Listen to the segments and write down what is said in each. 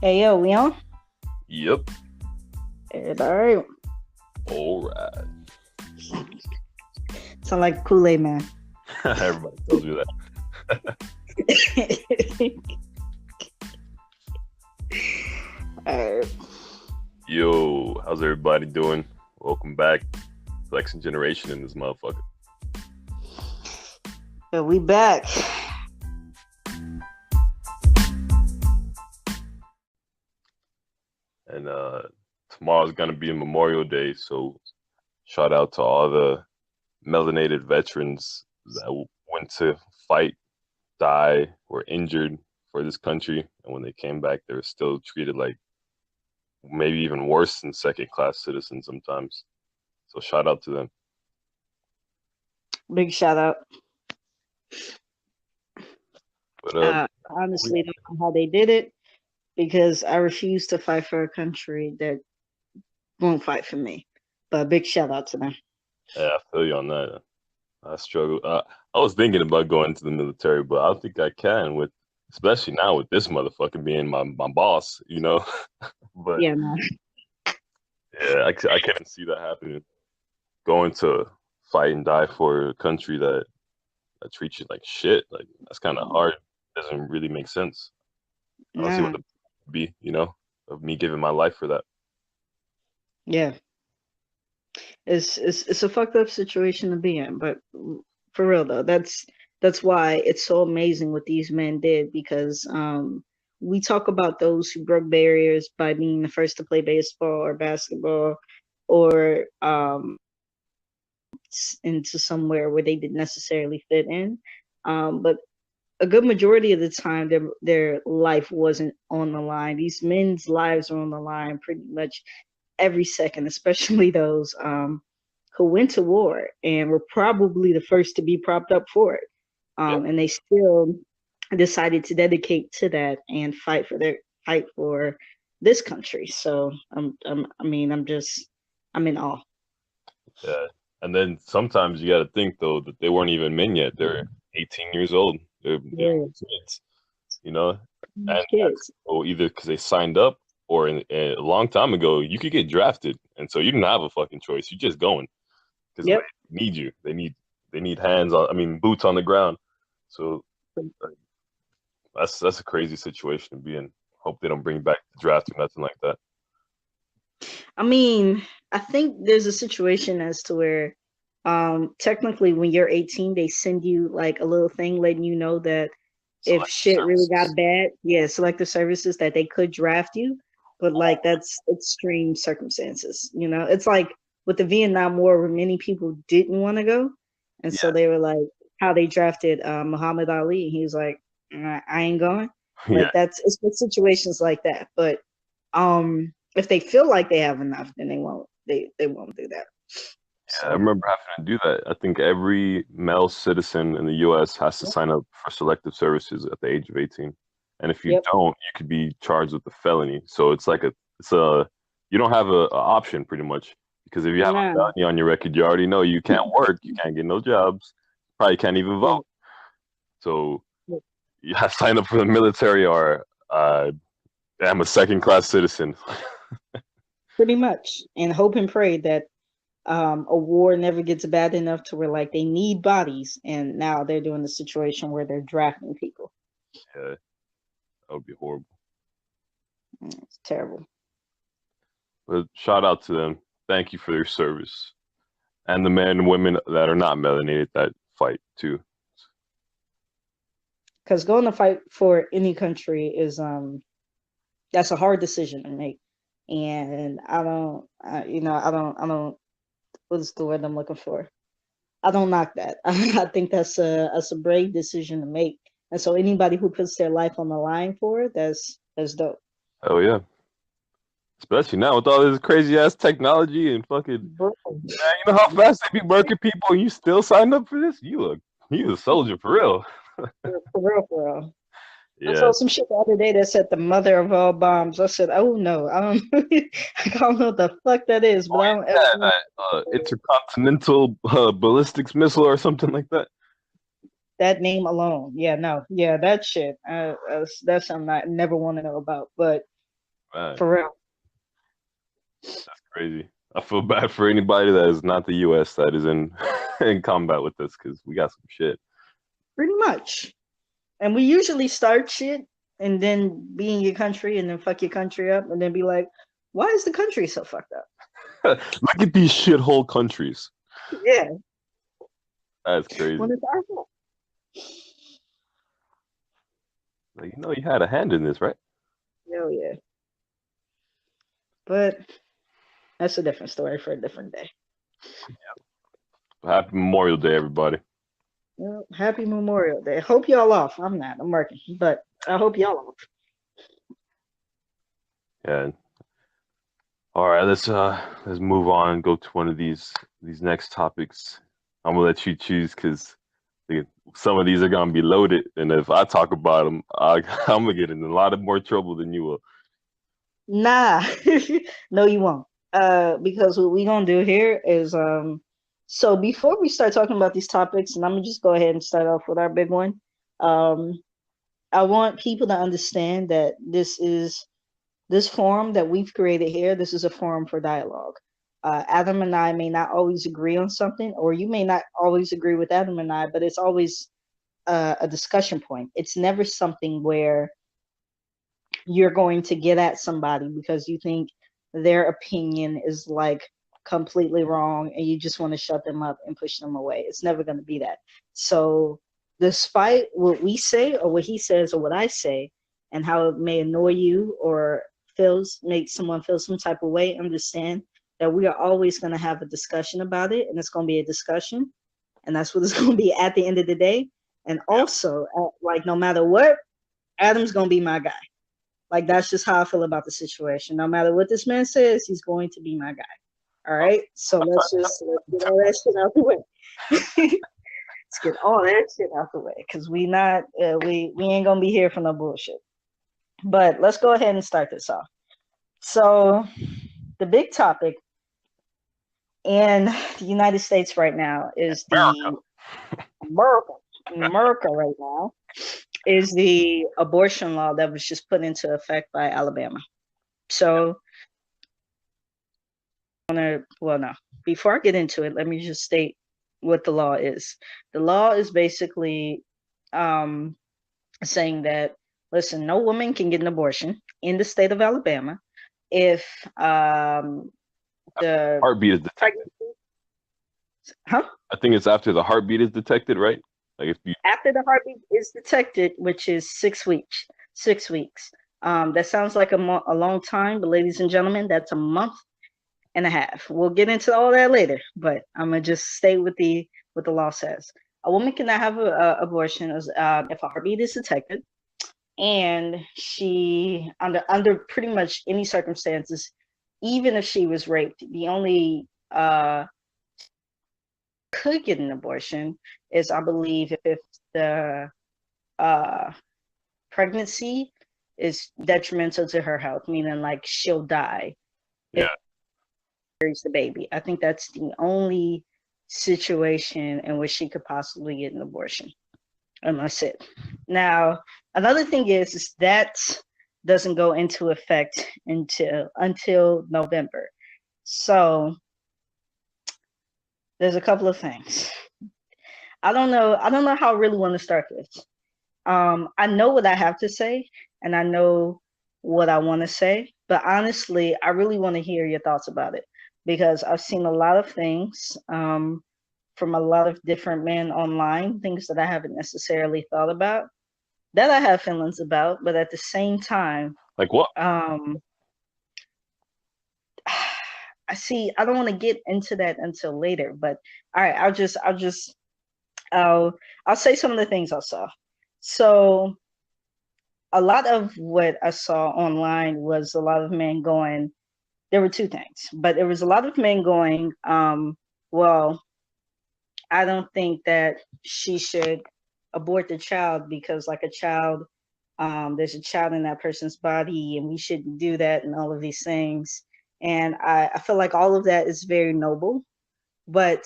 Hey yo, we on? Yep. All right. All right. Sound like Kool-Aid man. Everybody tells you that. Alright. Yo, how's everybody doing? Welcome back. Flexing generation in this motherfucker. So we back. And tomorrow's gonna be Memorial Day, so shout out to all the melanated veterans that went to fight, die, or injured for this country, and when they came back, they were still treated like maybe even worse than second-class citizens sometimes. So shout out to them. Big shout out. But Honestly, don't know how they did it because I refuse to fight for a country that won't fight for me. But big shout out to them. yeah, I feel you on that. I struggle. I was thinking about going into the military, but I don't think I can especially now with this motherfucker being my boss, you know. But Yeah, no. yeah, I couldn't see that happening. Going to fight and die for a country that treats you like shit, like that's kind of hard. Doesn't really make sense. I don't see what No. the would be, you know, of me giving my life for that. Yeah. It's a fucked up situation to be in, but for real though, that's why it's so amazing what these men did because we talk about those who broke barriers by being the first to play baseball or basketball or into somewhere where they didn't necessarily fit in. But a good majority of the time their life wasn't on the line. These men's lives are on the line pretty much every second, especially those who went to war and were probably the first to be propped up for it. Yeah, And they still decided to dedicate to that and fight for this country. So I'm in awe. yeah. And then sometimes you got to think though that they weren't even men yet. They're 18 years old. They're Yeah, kids, you know, these and kids. either because they signed up or a long time ago you could get drafted, and so you didn't have a fucking choice. You're just going because Yep. they need you. They need hands on. I mean, boots on the ground. So like, that's a crazy situation to be in. Hope they don't bring back the draft or nothing like that. I mean, I think there's a situation as to where technically when you're 18, they send you like a little thing letting you know that if Selective shit really got services. bad, yeah, selective services that they could draft you, but like that's extreme circumstances, you know? It's like with the Vietnam War where many people didn't want to go, and so Yeah, they were like how they drafted Muhammad Ali. He was like, I ain't going. yeah. Like it's with situations like that. But if they feel like they have enough, then they won't do that. I So remember having to do that. I think every male citizen in the U.S. has to yep, sign up for selective services at the age of 18, and if you yep, don't, you could be charged with a felony. So it's a you don't have a option pretty much because if you have a nah, felony on your record, you already know you can't work, you can't get no jobs, probably can't even yeah, vote. So yeah, you have to sign up for the military or I'm a second class citizen. pretty much, and hope and pray that a war never gets bad enough to where like they need bodies, and now they're doing the situation where they're drafting people. Yeah, that would be horrible. It's terrible. But shout out to them. Thank you for your service. And the men and women that are not melanated that fight too. Because going to fight for any country is that's a hard decision to make, and I don't. What's the word I'm looking for? I don't knock that. I think that's a brave decision to make. And so anybody who puts their life on the line for it, that's dope. Oh yeah. Especially now with all this crazy ass technology and fucking Bro, man, you know how fast they be murking people and you still signed up for this? You a soldier for real. for real, for real. I Yeah. saw some shit the other day that said the mother of all bombs. I said, oh no, I don't I don't know what the fuck that is, but I don't ever Yeah, want intercontinental ballistics missile or something like that. that name alone. Yeah, no. Yeah, that shit. That's something I never want to know about. But Man, For real. that's crazy. I feel bad for anybody that is not the U.S. that is in in combat with us because we got some shit. Pretty much. And we usually start shit and then be in your country and then fuck your country up and then be like, why is the country so fucked up? Look at these shithole countries. Yeah, That's when crazy. it's our fault. Like, you had a hand in this, right? Hell yeah. But that's a different story for a different day. Happy Memorial Day, everybody. Well, happy Memorial Day. Hope y'all off. I'm not. I'm working, but I hope y'all off. Yeah. All right, let's move on. Go to one of these next topics. I'm gonna let you choose because some of these are gonna be loaded, and if I talk about them, I'm gonna get in a lot of more trouble than you will. Nah, no, you won't. Because what we gonna do here is so before we start talking about these topics, and I'm gonna just go ahead and start off with our big one. Um, I want people to understand that this forum that we've created here. This is a forum for dialogue. Adam and I may not always agree on something, or you may not always agree with Adam and I, but it's always a discussion point. It's never something where you're going to get at somebody because you think their opinion is like completely wrong and you just want to shut them up and push them away. It's never going to be that. So, despite what we say or what he says or what I say, and how it may annoy you or make someone feel some type of way, understand that we are always going to have a discussion about it, and it's going to be a discussion, and that's what it's going to be at the end of the day. And also, like no matter what, Adam's going to be my guy. Like that's just how I feel about the situation. No matter what this man says, he's going to be my guy. All right. So let's get all that shit out the way. Let's get all that shit out the way because we ain't gonna be here for no bullshit. But let's go ahead and start this off. So the big topic in the United States right now is America. the America right now is the abortion law that was just put into effect by Alabama. So well, no. Before I get into it, let me just state what the law is. The law is basically um, saying that, listen, no woman can get an abortion in the state of Alabama if the Heartbeat is detected. pregnancy, huh? I think it's after the heartbeat is detected, right? Like if you After the heartbeat is detected, which is 6 weeks. 6 weeks. That sounds like a long time, but ladies and gentlemen, that's a month and a half. We'll get into all that later, but I'm gonna just stay with what the law says. A woman cannot have an abortion if a heartbeat is detected, and she under pretty much any circumstances, even if she was raped, the only could get an abortion is I believe if the uh, pregnancy is detrimental to her health, meaning like she'll die yeah. carries the baby. I think that's the only situation in which she could possibly get an abortion. And that's it. Now, another thing is that doesn't go into effect until November. So there's a couple of things. I don't know. I don't know how I really want to start this. I know what I have to say, and I know what I want to say. But honestly, I really want to hear your thoughts about it because I've seen a lot of things from a lot of different men online, things that I haven't necessarily thought about, that I have feelings about, but at the same time, Like what? um, I see. I don't want to get into that until later, but all right, I'll, I'll say some of the things I saw. So a lot of what I saw online was a lot of men going, there were two things, but there was a lot of men going, well, I don't think that she should abort the child because, like a child, there's a child in that person's body and we shouldn't do that and all of these things. And I feel like all of that is very noble. But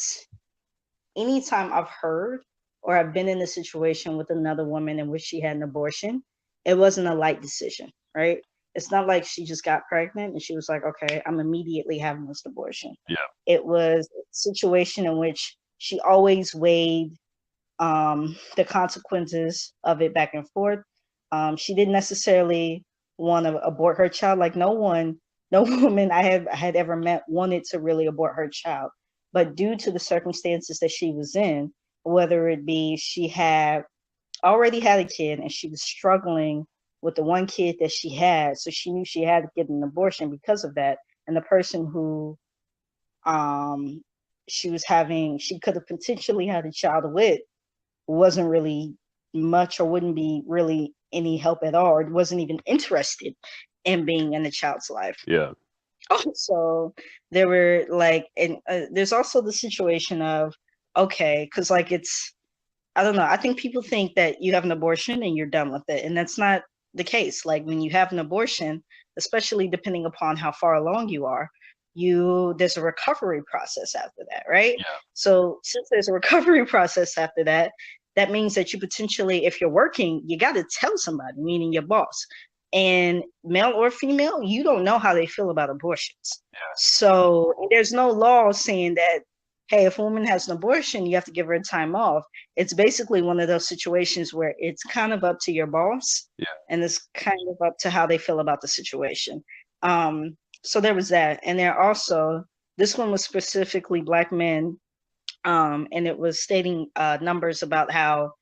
anytime I've heard or I've been in a situation with another woman in which she had an abortion, it wasn't a light decision, right? It's not like she just got pregnant and she was like, okay, I'm immediately having this abortion. Yeah. It was a situation in which she always weighed the consequences of it back and forth. She didn't necessarily want to abort her child. Like no woman I had ever met wanted to really abort her child. But due to the circumstances that she was in, whether it be she had already had a kid and she was struggling with the one kid that she had, so she knew she had to get an abortion because of that. And the person who um she could have potentially had a child with wasn't really much or wouldn't be really any help at all, or wasn't even interested in being in the child's life. Yeah. So there were like, and there's also the situation of, okay, because like it's, I don't know. I think people think that you have an abortion and you're done with it. And that's not the case. Like when you have an abortion, especially depending upon how far along you are, there's a recovery process after that, right? Yeah. So since there's a recovery process after that, that means that you potentially, if you're working, you got to tell somebody, meaning your boss. And male or female, you don't know how they feel about abortions. Yeah. So there's no law saying that, hey, if a woman has an abortion, you have to give her time off. It's basically one of those situations where it's kind of up to your boss, Yeah. and it's kind of up to how they feel about the situation. So there was that. And there also, this one was specifically Black men, and it was stating numbers about how,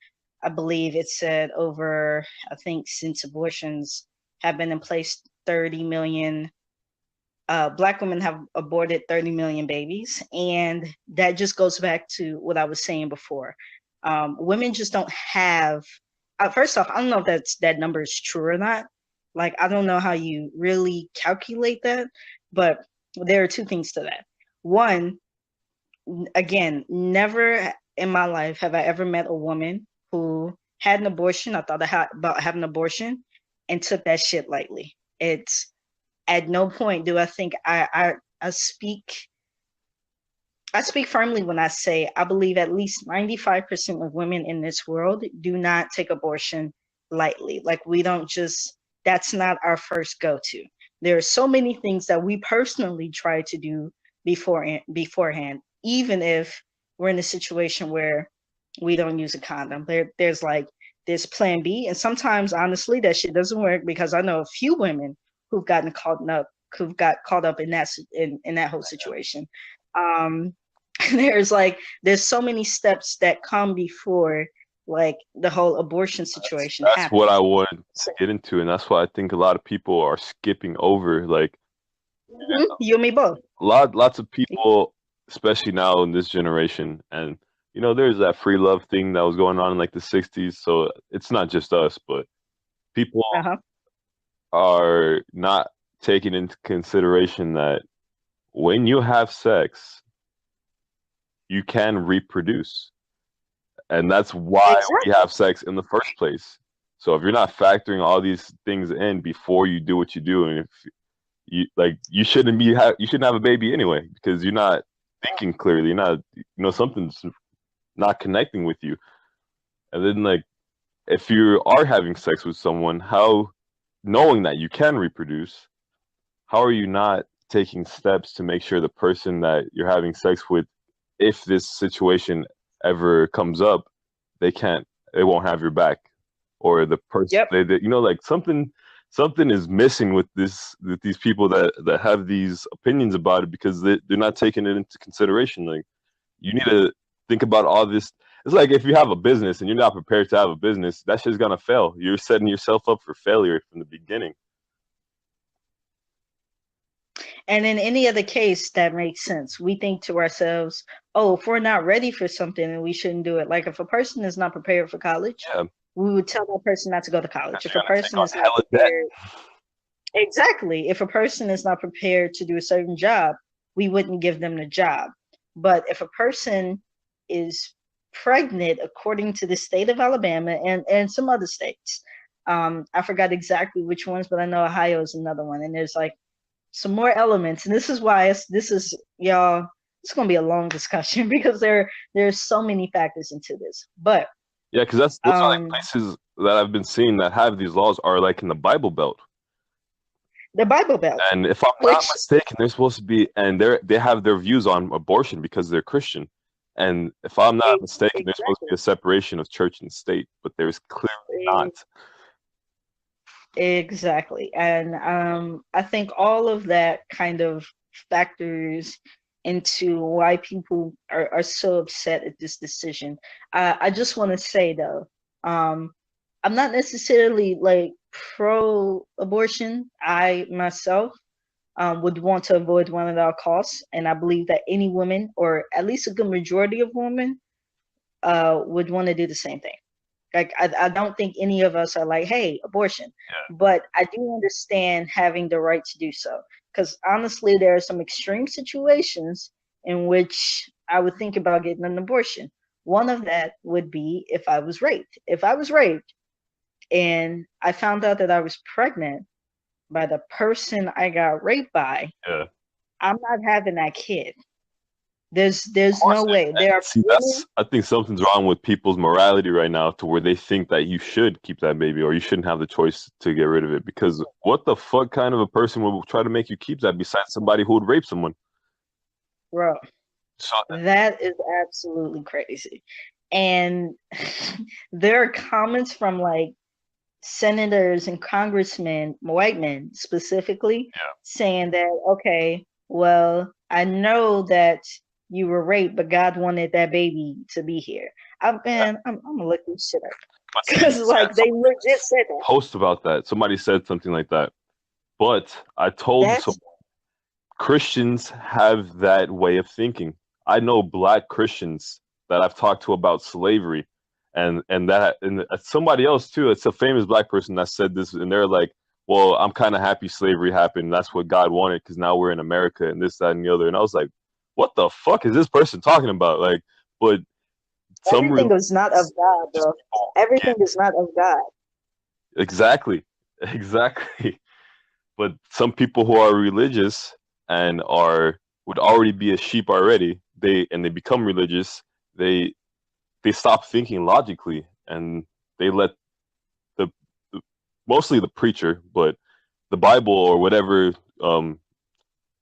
I believe it said over, I think since abortions have been in place, 30 million Black women have aborted 30 million babies. And that just goes back to what I was saying before. Women just don't have, first off, I don't know if that number is true or not. Like, I don't know how you really calculate that, but there are two things to that. One, again, never in my life have I ever met a woman who had an abortion. I thought about having an abortion and took that shit lightly. It's, at no point do I think I speak firmly when I say I believe at least 95% of women in this world do not take abortion lightly. Like we don't just, that's not our first go-to. There are so many things that we personally try to do beforehand, even if we're in a situation where we don't use a condom. There's plan B. And sometimes honestly that shit doesn't work, because I know a few women who've got caught up in that whole situation. There's so many steps that come before like the whole abortion situation That's happens. what I wanted to get into, and that's why I think a lot of people are skipping over. Like You and me both. lots of people, especially now in this generation, and there's that free love thing that was going on in like the '60s. So it's not just us, but people Uh-huh. are not taking into consideration that when you have sex, you can reproduce. And that's why we Exactly. have sex in the first place. So if you're not factoring all these things in before you do what you do, and if you shouldn't have a baby anyway, because you're not thinking clearly, you're not, something's not connecting with you. And then like if you are having sex with someone, how, knowing that you can reproduce, how are you not taking steps to make sure the person that you're having sex with, if this situation ever comes up, they won't have your back, or the person Yep. like something is missing with these people that have these opinions about it, because they're not taking it into consideration. Like, you need to think about all this. It's like if you have a business and you're not prepared to have a business, that shit's gonna fail. You're setting yourself up for failure from the beginning. And in any other case, that makes sense. We think to ourselves, oh, if we're not ready for something, then we shouldn't do it. Like if a person is not prepared for college, Yeah, we would tell that person not to go to college. because If you're a gonna take person on is not hella debt. prepared, exactly. If a person is not prepared to do a certain job, we wouldn't give them the job. But if a person is pregnant, according to the state of Alabama and some other states, I forgot exactly which ones, but I know Ohio is another one. And there's like some more elements, and this is why this is, y'all, it's going to be a long discussion because there's so many factors into this. But Yeah, because those are like places that I've been seeing that have these laws are like in the Bible Belt. the Bible Belt, And if I'm not which mistaken, they're supposed to be, and they have their views on abortion because they're Christian. And if I'm not mistaken, there's supposed to exactly. be a separation of church and state, but there's clearly not. Exactly. And I think all of that kind of factors into why people are so upset at this decision. I just want to say though, I'm not necessarily like pro abortion. I myself would want to avoid one at all costs. And I believe that any woman, or at least a good majority of women, would want to do the same thing. Like I don't think any of us are like, hey, abortion. Yeah. But I do understand having the right to do so. Because honestly, there are some extreme situations in which I would think about getting an abortion. One of that would be if I was raped. If I was raped and I found out that I was pregnant by the person I got raped by, Yeah. I'm not having that kid. Of There's course, no way. There are see, women, I think something's wrong with people's morality right now to where they think that you should keep that baby or you shouldn't have the choice to get rid of it. Because what the fuck kind of a person would try to make you keep that besides somebody who would rape someone? bro. So, That is absolutely crazy. And there are comments from like senators and congressmen, white men specifically, yeah. saying that, okay, well, I know that you were raped, but God wanted that baby to be here. I'm gonna look this shit up But because see, like they legit said that. post about that. Somebody said something like that. But I told some That's Christians have that way of thinking. I know black Christians that I've talked to about slavery, and somebody else too. It's a famous black person that said this, and they're like, "Well, I'm kind of happy slavery happened. That's what God wanted because now we're in America and this, that, and the other." And I was like, "What the fuck is this person talking about?" Like, but some everything religions is not of God, bro. can't Everything is not of God. exactly, exactly. But some people who are religious and are would already be a sheep already, they become religious, they they stop thinking logically and they let the, the mostly the preacher, but the Bible or whatever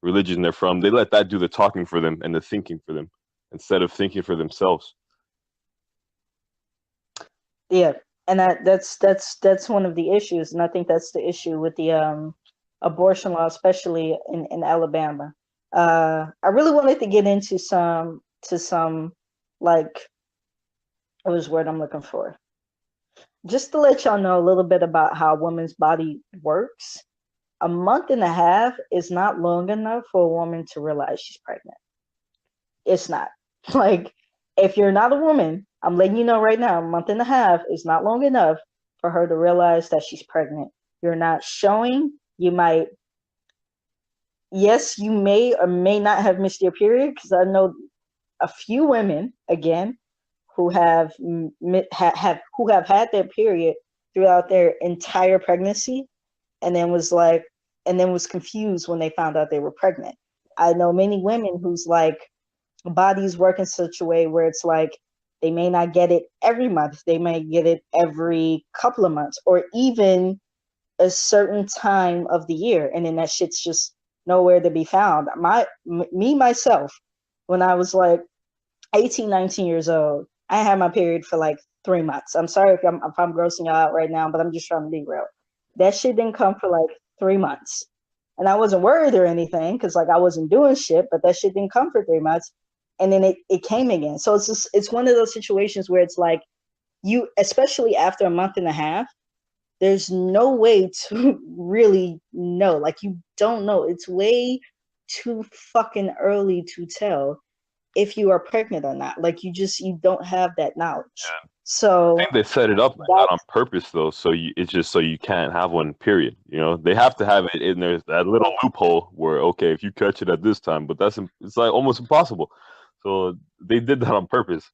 religion they're from, they let that do the talking for them and the thinking for them instead of thinking for themselves. Yeah, and that's one of the issues, and I think that's the issue with the abortion law, especially in Alabama. I really wanted to get into some like what was the word I'm looking for, just to let y'all know a little bit about how a woman's body works. A month and a half is not long enough for a woman to realize she's pregnant. It's not. Like, if you're not a woman, I'm letting you know right now, a month and a half is not long enough for her to realize that she's pregnant. You're not showing. You might, yes, you may or may not have missed your period, because I know a few women, again, who have had their period throughout their entire pregnancy, and then was confused when they found out they were pregnant. I know many women whose like bodies work in such a way where it's like they may not get it every month, they may get it every couple of months, or even a certain time of the year, and then that shit's just nowhere to be found. Me myself, when I was like 18, 19 years old, I had my period for like 3 months. I'm sorry if I'm grossing you out right now, but I'm just trying to be real. That shit didn't come for like 3 months. And I wasn't worried or anything because like I wasn't doing shit, but that shit didn't come for 3 months. And then it came again. So it's one of those situations where it's like you, especially after a month and a half, there's no way to really know. Like you don't know. It's way too fucking early to tell if you are pregnant or not. Like you don't have that knowledge. I So think they set it up like that on that's purpose, though. It's just so you can't have one. Period. You know, they have to have it in there that little loophole where okay, if you catch it at this time, but it's like almost impossible. So they did that on purpose.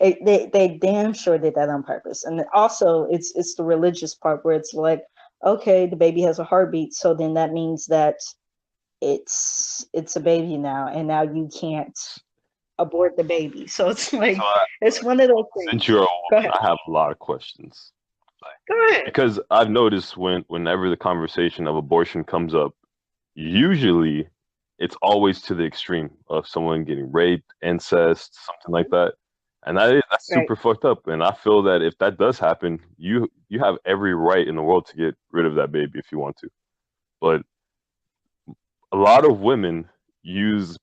they damn sure did that on purpose. And also it's the religious part where it's like, okay, the baby has a heartbeat, so then that means that it's a baby now, and now you can't abort the baby. So it's like So it's one of those since things. you're a Go woman, ahead. I have a lot of questions. Go ahead. Because I've noticed whenever the conversation of abortion comes up, usually it's always to the extreme of someone getting raped, incest, something like that. And that's Right. super fucked up. And I feel that if that does happen, you have every right in the world to get rid of that baby if you want to. But a lot of women use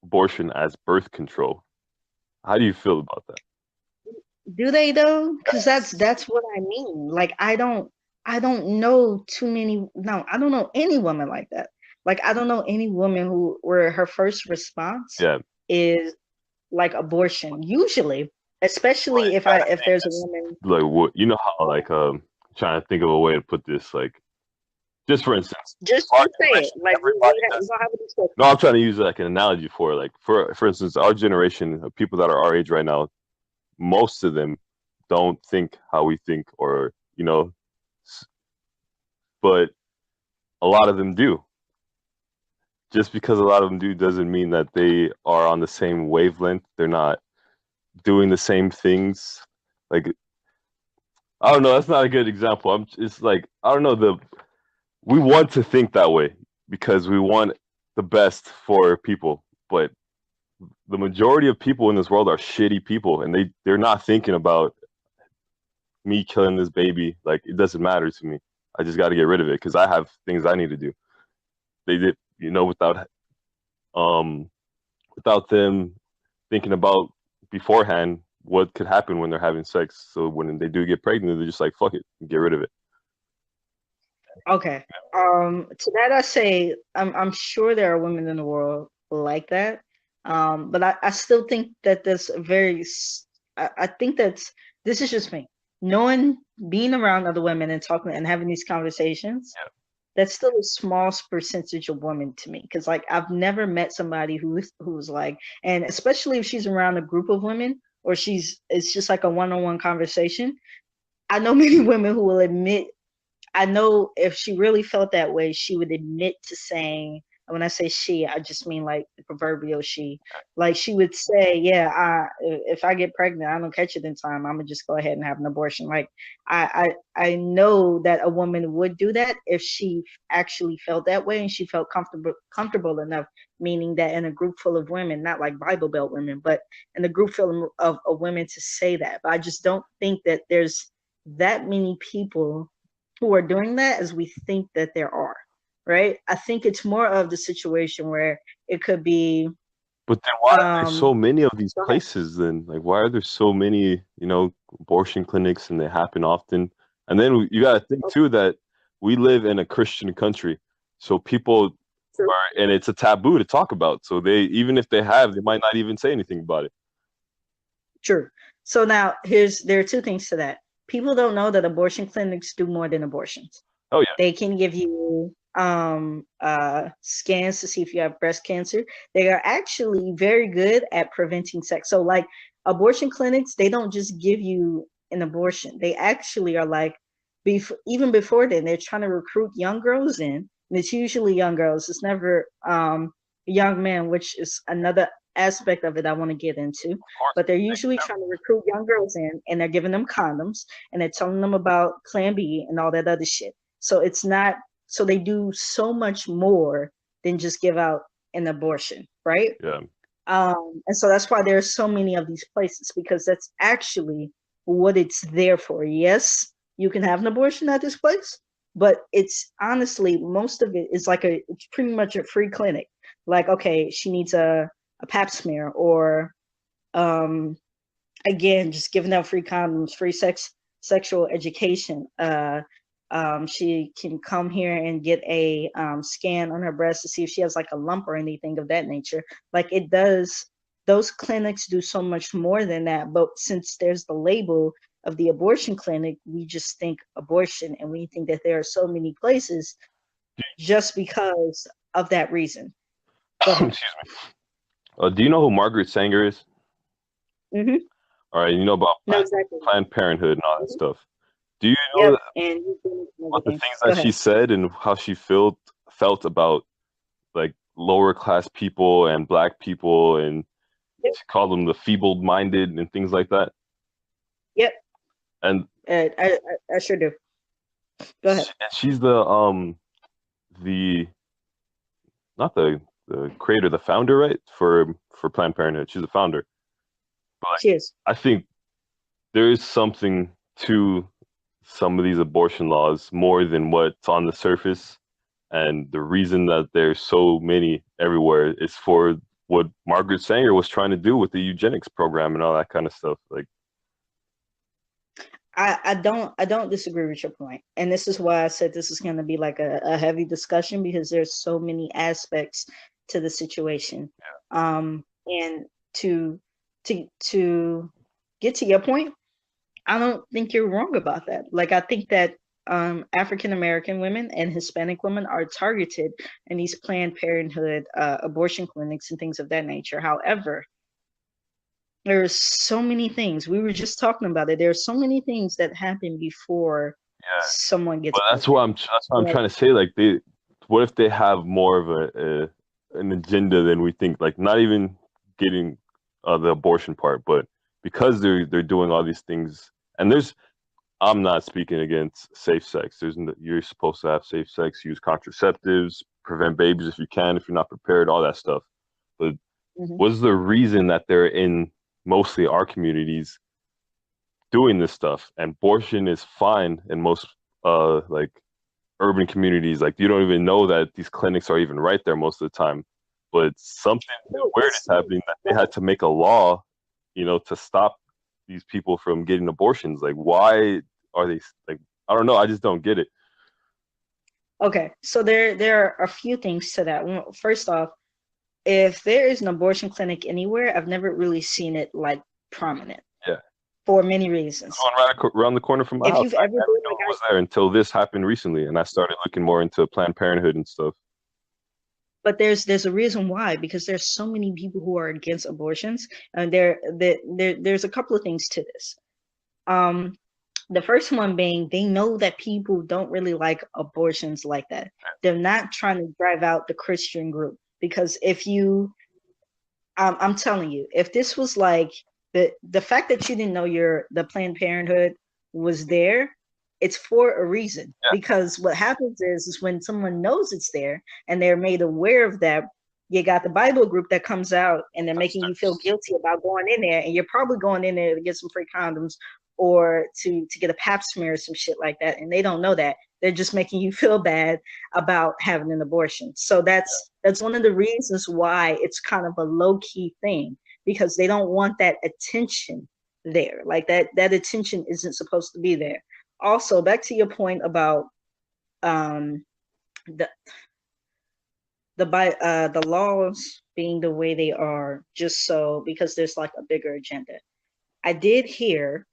abortion as birth control. How do you feel about that? Do they though? Because Yes. that's what I mean. Like I don't know too many. No, I don't know any woman like that. Like I don't know any woman who where her first response Yeah. is like abortion. Usually, But especially you gotta if think there's a this, woman. like what you know how like trying to think of a way to put this, like just for instance, if our Just say it. generation, Like everybody we does. gonna have a discussion. No, I'm trying to use like an analogy for like for instance, our generation of people that are our age right now, most of them don't think how we think, or but a lot of them do. Just because a lot of them do doesn't mean that they are on the same wavelength. They're not doing the same things. Like I don't know, that's not a good example. It's like I don't know the we want to think that way because we want the best for people, but the majority of people in this world are shitty people, and they're not thinking about me killing this baby. Like it doesn't matter to me. I just got to get rid of it because I have things I need to do. They did, um without them thinking about beforehand what could happen when they're having sex. So when they do get pregnant, they're just like, fuck it, get rid of it. Okay. To that I say I'm sure there are women in the world like that. But I still think that that's a I think that's this is just me. Knowing being around other women and talking and having these conversations, that's still a small percentage of women to me. Because like I've never met somebody who's like, and especially if she's around a group of women or it's just like a one-on-one conversation. I know many women who will admit I know if she really felt that way, she would admit to saying, and when I say she, I just mean like the proverbial she. Like she would say, "Yeah, if I get pregnant, I don't catch it in time. I'm gonna just go ahead and have an abortion." Like I know that a woman would do that if she actually felt that way and she felt comfortable enough. Meaning that in a group full of women, not like Bible Belt women, but in a group full of women to say that. But I just don't think that there's that many people who are doing that as we think that there are, right? I think it's more of the situation where it could be, But then why are there um, so many of these go ahead. places then? Like, why are there so many, abortion clinics and they happen often? And then you got to think too that we live in a Christian country. So people True, and it's a taboo to talk about. So even if they have, they might not even say anything about it. true. So now there are two things to that. People don't know that abortion clinics do more than abortions. Oh, yeah. They can give you scans to see if you have breast cancer. They are actually very good at preventing sex. So like abortion clinics, they don't just give you an abortion. They actually are like even before then, they're trying to recruit young girls in. And it's usually young girls. It's never young men, which is another aspect of it I want to get into. Of course. But they're usually trying to recruit young girls in and they're giving them condoms and they're telling them about Plan B and all that other shit. So it's not so they do so much more than just give out an abortion, right? Yeah. And so that's why there's so many of these places because that's actually what it's there for. Yes, you can have an abortion at this place, but it's honestly most of it is it's pretty much a free clinic. Like, okay, she needs a pap smear or um again, just giving out free condoms, free sexual education. She can come here and get a scan on her breast to see if she has like a lump or anything of that nature. Like it does, those clinics do so much more than that. But since there's the label of the abortion clinic, we just think abortion and we think that there are so many places just because of that reason. Go ahead. Excuse me. Do you know who Margaret Sanger is? Mm-hmm. All right, you know about No, exactly. Planned Parenthood and all that Mm-hmm. stuff. Do you know Yep. And you've been about the everything. things Go that she ahead. said and how she felt about like lower class people and black people, and Yep. she called them the feeble minded and things like that. Yep. And I sure do. Go ahead. And she's the not the creator, the founder, right? For Planned Parenthood. She's the founder. But like, Cheers. I think there is something to some of these abortion laws more than what's on the surface. And the reason that there's so many everywhere is for what Margaret Sanger was trying to do with the eugenics program and all that kind of stuff. Like, I don't disagree with your point, and this is why I said this is going to be like a heavy discussion because there's so many aspects to the situation. And to get to your point, I don't think you're wrong about that. Like I think that African American women and Hispanic women are targeted in these Planned Parenthood abortion clinics and things of that nature. However, there's so many things. We were just talking about it. There's so many things that happen before yeah, someone gets but pregnant. that's what I'm Like, trying to say. Like, what if they have more of an agenda than we think? Like, not even getting the abortion part, but because they're doing all these things, and I'm not speaking against safe sex. You're supposed to have safe sex, use contraceptives, prevent babies if you can, if you're not prepared, all that stuff. But mhm. what's the reason that they're in mostly our communities doing this stuff? And abortion is fine in most like urban communities. Like you don't even know that these clinics are even right there most of the time. But something No, weird is happening that they had to make a law, to stop these people from getting abortions. Like why are they like I don't know, I just don't get it. okay. So there are a few things to that. First off, if there is an abortion clinic anywhere, I've never really seen it like prominent Yeah. for many There's reasons. one right around the corner from my If house. you've I ever never been, knew like it was there until this happened recently, and I started looking more into Planned Parenthood and stuff. but there's a reason why, because there's so many people who are against abortions, and there's a couple of things to this. Um, the first one being they know that people don't really like abortions like that. They're not trying to drive out the Christian group because if you I'm telling you, if this was like the fact that you didn't know the Planned Parenthood was there, it's for a reason. Yeah, Because what happens is when someone knows it's there and they're made aware of that, you got the Bible group that comes out and they're making you feel guilty about going in there, and you're probably going in there to get some free condoms or to get a pap smear or some shit like that, and they don't know that. They're just making you feel bad about having an abortion. So that's one of the reasons why it's kind of a low key thing, because they don't want that attention there. Like that attention isn't supposed to be there. Also, back to your point about um the the laws being the way they are just so because there's like a bigger agenda. I did hear,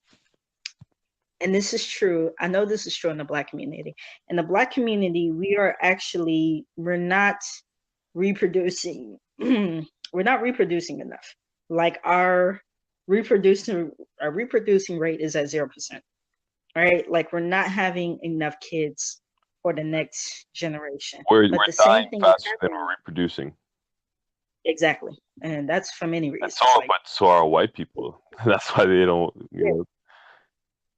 and this is true, I know this is true in the Black community. In the Black community, we're not reproducing we're not reproducing enough. Like reproducing our reproducing rate is at 0%. Right? Like we're not having enough kids for the next generation. But we're the same dying thing is faster than happening. we're reproducing. Exactly. And that's for many And reasons. Like, but so are white people. That's why they don't, yeah.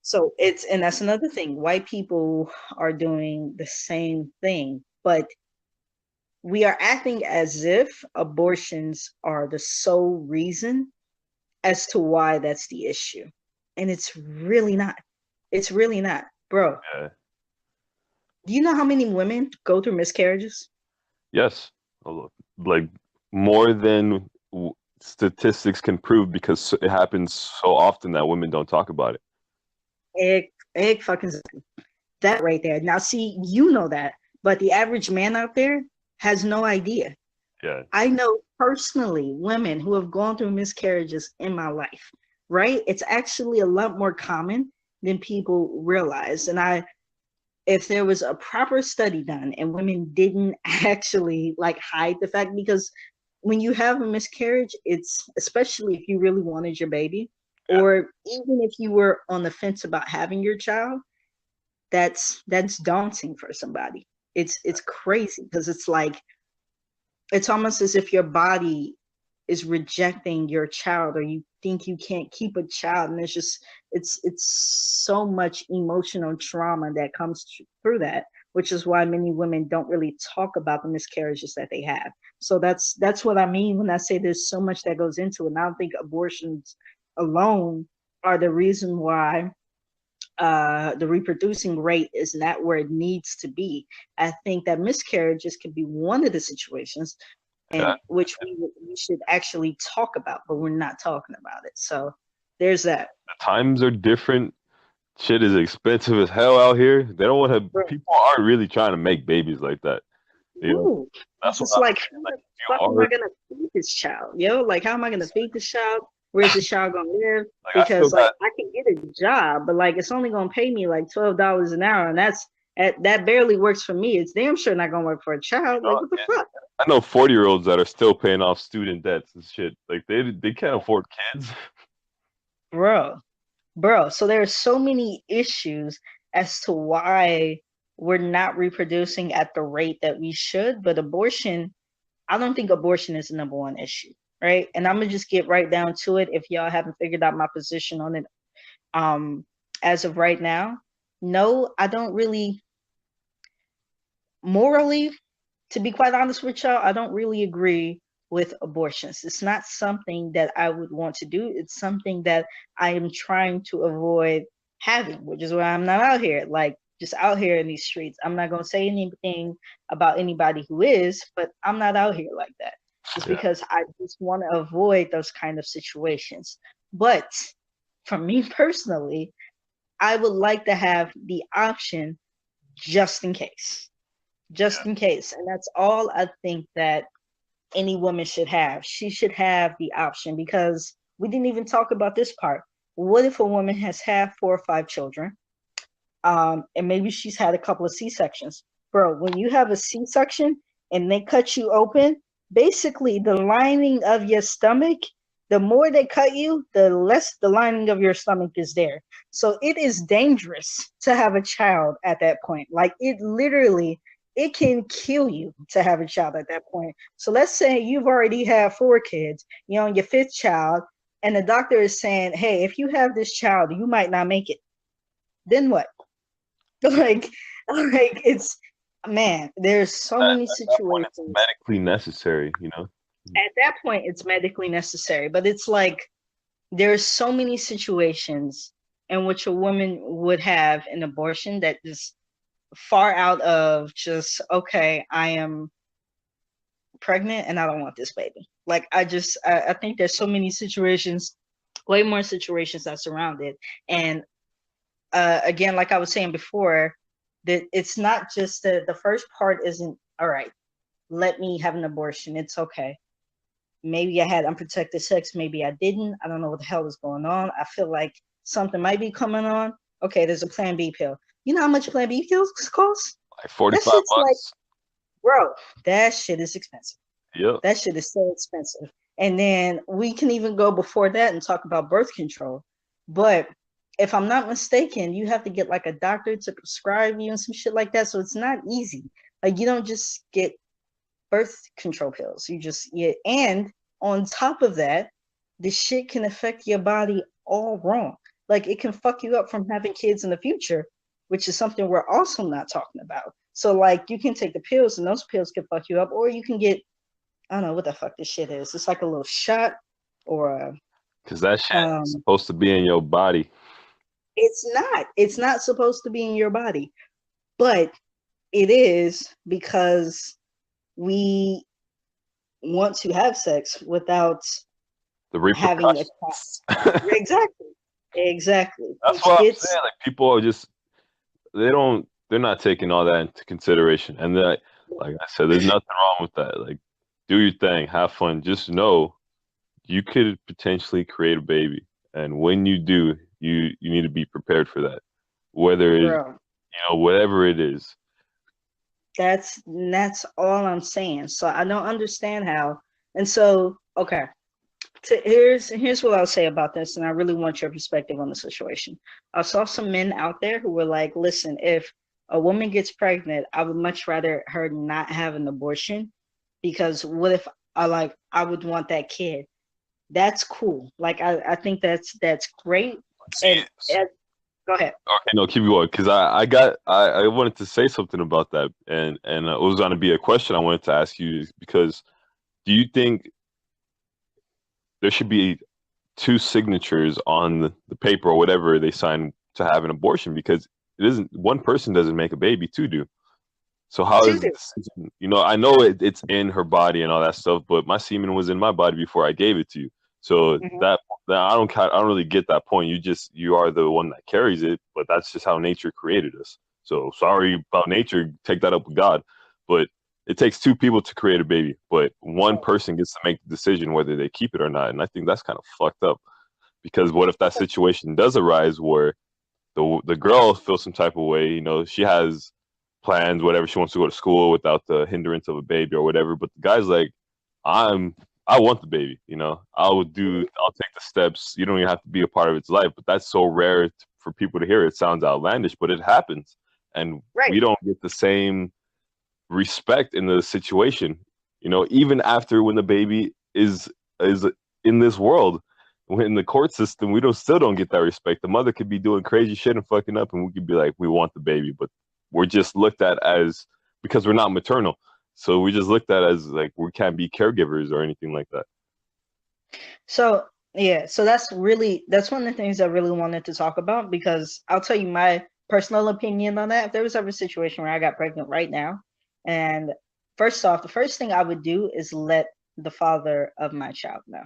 So and that's another thing. White people are doing the same thing, but we are acting as if abortions are the sole reason as to why that's the issue. And it's really not. It's really not. Bro, Yeah. do you know how many women go through miscarriages? Yes, like more than statistics can prove because it happens so often that women don't talk about it. Egg fucking that right there. Now, see, you know that, but the average man out there has no idea. Yeah, I know personally women who have gone through miscarriages in my life, right? It's actually a lot more common than people realize. And if there was a proper study done and women didn't actually like hide the fact, because when you have a miscarriage, it's especially if you really wanted your baby, or even if you were on the fence about having your child, that's daunting for somebody. It's crazy because it's like it's almost as if your body is rejecting your child, or you think you can't keep a child, and it's so much emotional trauma that comes through that, which is why many women don't really talk about the miscarriages that they have. So that's what I mean when I say there's so much that goes into it. And I don't think abortions alone are the reason why the reproducing rate is not where it needs to be. I think that miscarriages can be one of the situations Yeah. in which we should actually talk about, but we're not talking about it. So there's that. The times are different. Shit is expensive as hell out here. They don't want to. Bro, People aren't really trying to make babies like that. You know. no, That's it's what just I'm like, saying. how Like, the if you fuck am I are, gonna feed this child, yo? Like, how am I gonna feed this child? Where's the child gonna live? like, I still Because like got. I can get a job, but like it's only gonna pay me like $12 an hour, and that barely works for me. It's damn sure not gonna work for a child. Like, what the fuck? I know 40-year-olds that are still paying off student debts and shit. Like they can't afford kids. Bro, bro. So there are so many issues as to why we're not reproducing at the rate that we should. But abortion, I don't think abortion is the number one issue, right? And I'm gonna just get right down to it. If y'all haven't figured out my position on it, um, as of right now, no, I don't really morally, to be quite honest with y'all, I don't really agree with abortions. It's not something that I would want to do. It's something that I am trying to avoid having, which is why I'm not out here, like just out here in these streets. I'm not going to say anything about anybody who is, but I'm not out here like that just Yeah, because I just want to avoid those kind of situations. But for me personally, I would like to have the option just in case, just in case. And that's all I think that any woman should have. She should have the option, because we didn't even talk about this part. What if a woman has had 4 or 5 children, and maybe she's had a couple of C-sections? Bro, when you have a C-section and they cut you open, basically the lining of your stomach, the more they cut you, the less the lining of your stomach is there. So it is dangerous to have a child at that point. Like, it literally, it can kill you to have a child at that point. So let's say you've already had 4 kids, you're on your 5th child, and the doctor is saying, hey, if you have this child, you might not make it. Then what? like like it's, man, there's so many at that point, it's situations. medically necessary. At that point it's medically necessary, but it's like there's so many situations in which a woman would have an abortion that is far out of just, okay, I am pregnant and I don't want this baby. Like, I think there's so many situations, way more situations that surround it. And again, like I was saying before, that it's not just the first part isn't, all right, let me have an abortion, it's okay. Maybe I had unprotected sex, maybe I didn't. I don't know what the hell is going on. I feel like something might be coming on. Okay, there's a Plan B pill. You know how much Plan B pills cost? Like That 45 shit's like, bucks. bro, that shit is expensive. Yep. That shit is so expensive. And then we can even go before that and talk about birth control. But if I'm not mistaken, you have to get like a doctor to prescribe you and some shit like that. So it's not easy. Like, you don't just get birth control pills. You just, yeah. And on top of that, this shit can affect your body all wrong. Like, it can fuck you up from having kids in the future, which is something we're also not talking about. So like, you can take the pills and those pills can fuck you up, or you can get, I don't know what the fuck this shit is. It's like a little shot, or Because that shit is um supposed to be in your body. it's not. It's not supposed to be in your body, but it is, because we want to have sex without The having a repercussions. exactly, exactly, That's which what I'm gets, saying. Like people are just they're not taking all that into consideration. And then, like I said, there's nothing wrong with that. Like, do your thing, have fun. Just know you could potentially create a baby, and when you do, you need to be prepared for that. Whether it's bro. whatever it is. That's all I'm saying. So I don't understand how. And so, okay, here's what I'll say about this, and I really want your perspective on the situation. I saw some men out there who were like, listen, if a woman gets pregnant, I would much rather her not have an abortion, because what if I would want that kid. That's cool. Like I think that's great. See, And go ahead. okay, no, keep going, because I wanted to say something about that, and it was going to be a question I wanted to ask you, because do you think there should be two signatures on the paper or whatever they sign to have an abortion? Because it isn't, one person doesn't make a baby, two do. So how Two is the do. decision? I know it's in her body and all that stuff, but my semen was in my body before I gave it to you. So Mhm. that I don't really get that point. You are the one that carries it, but that's just how nature created us. So sorry about nature, take that up with God. But it takes two people to create a baby, but one person gets to make the decision whether they keep it or not. And I think that's kind of fucked up, because what if that situation does arise where the girl feels some type of way. She has plans, whatever. She wants to go to school without the hindrance of a baby or whatever. But the guy's like, I'm, I want the baby. I'll take the steps. You don't even have to be a part of its life. But that's so rare for people to hear. It sounds outlandish, but it happens, and Right. we don't get the same respect in the situation. Even after when the baby is in this world, in the court system, we don't still don't get that respect. The mother could be doing crazy shit and fucking up, and we could be like, we want the baby, but we're just looked at as, because we're not maternal, so we just looked at as like we can't be caregivers or anything like that. So yeah, so that's one of the things I really wanted to talk about, because I'll tell you my personal opinion on that. If there was ever a situation where I got pregnant right now, and first off, the first thing I would do is let the father of my child know,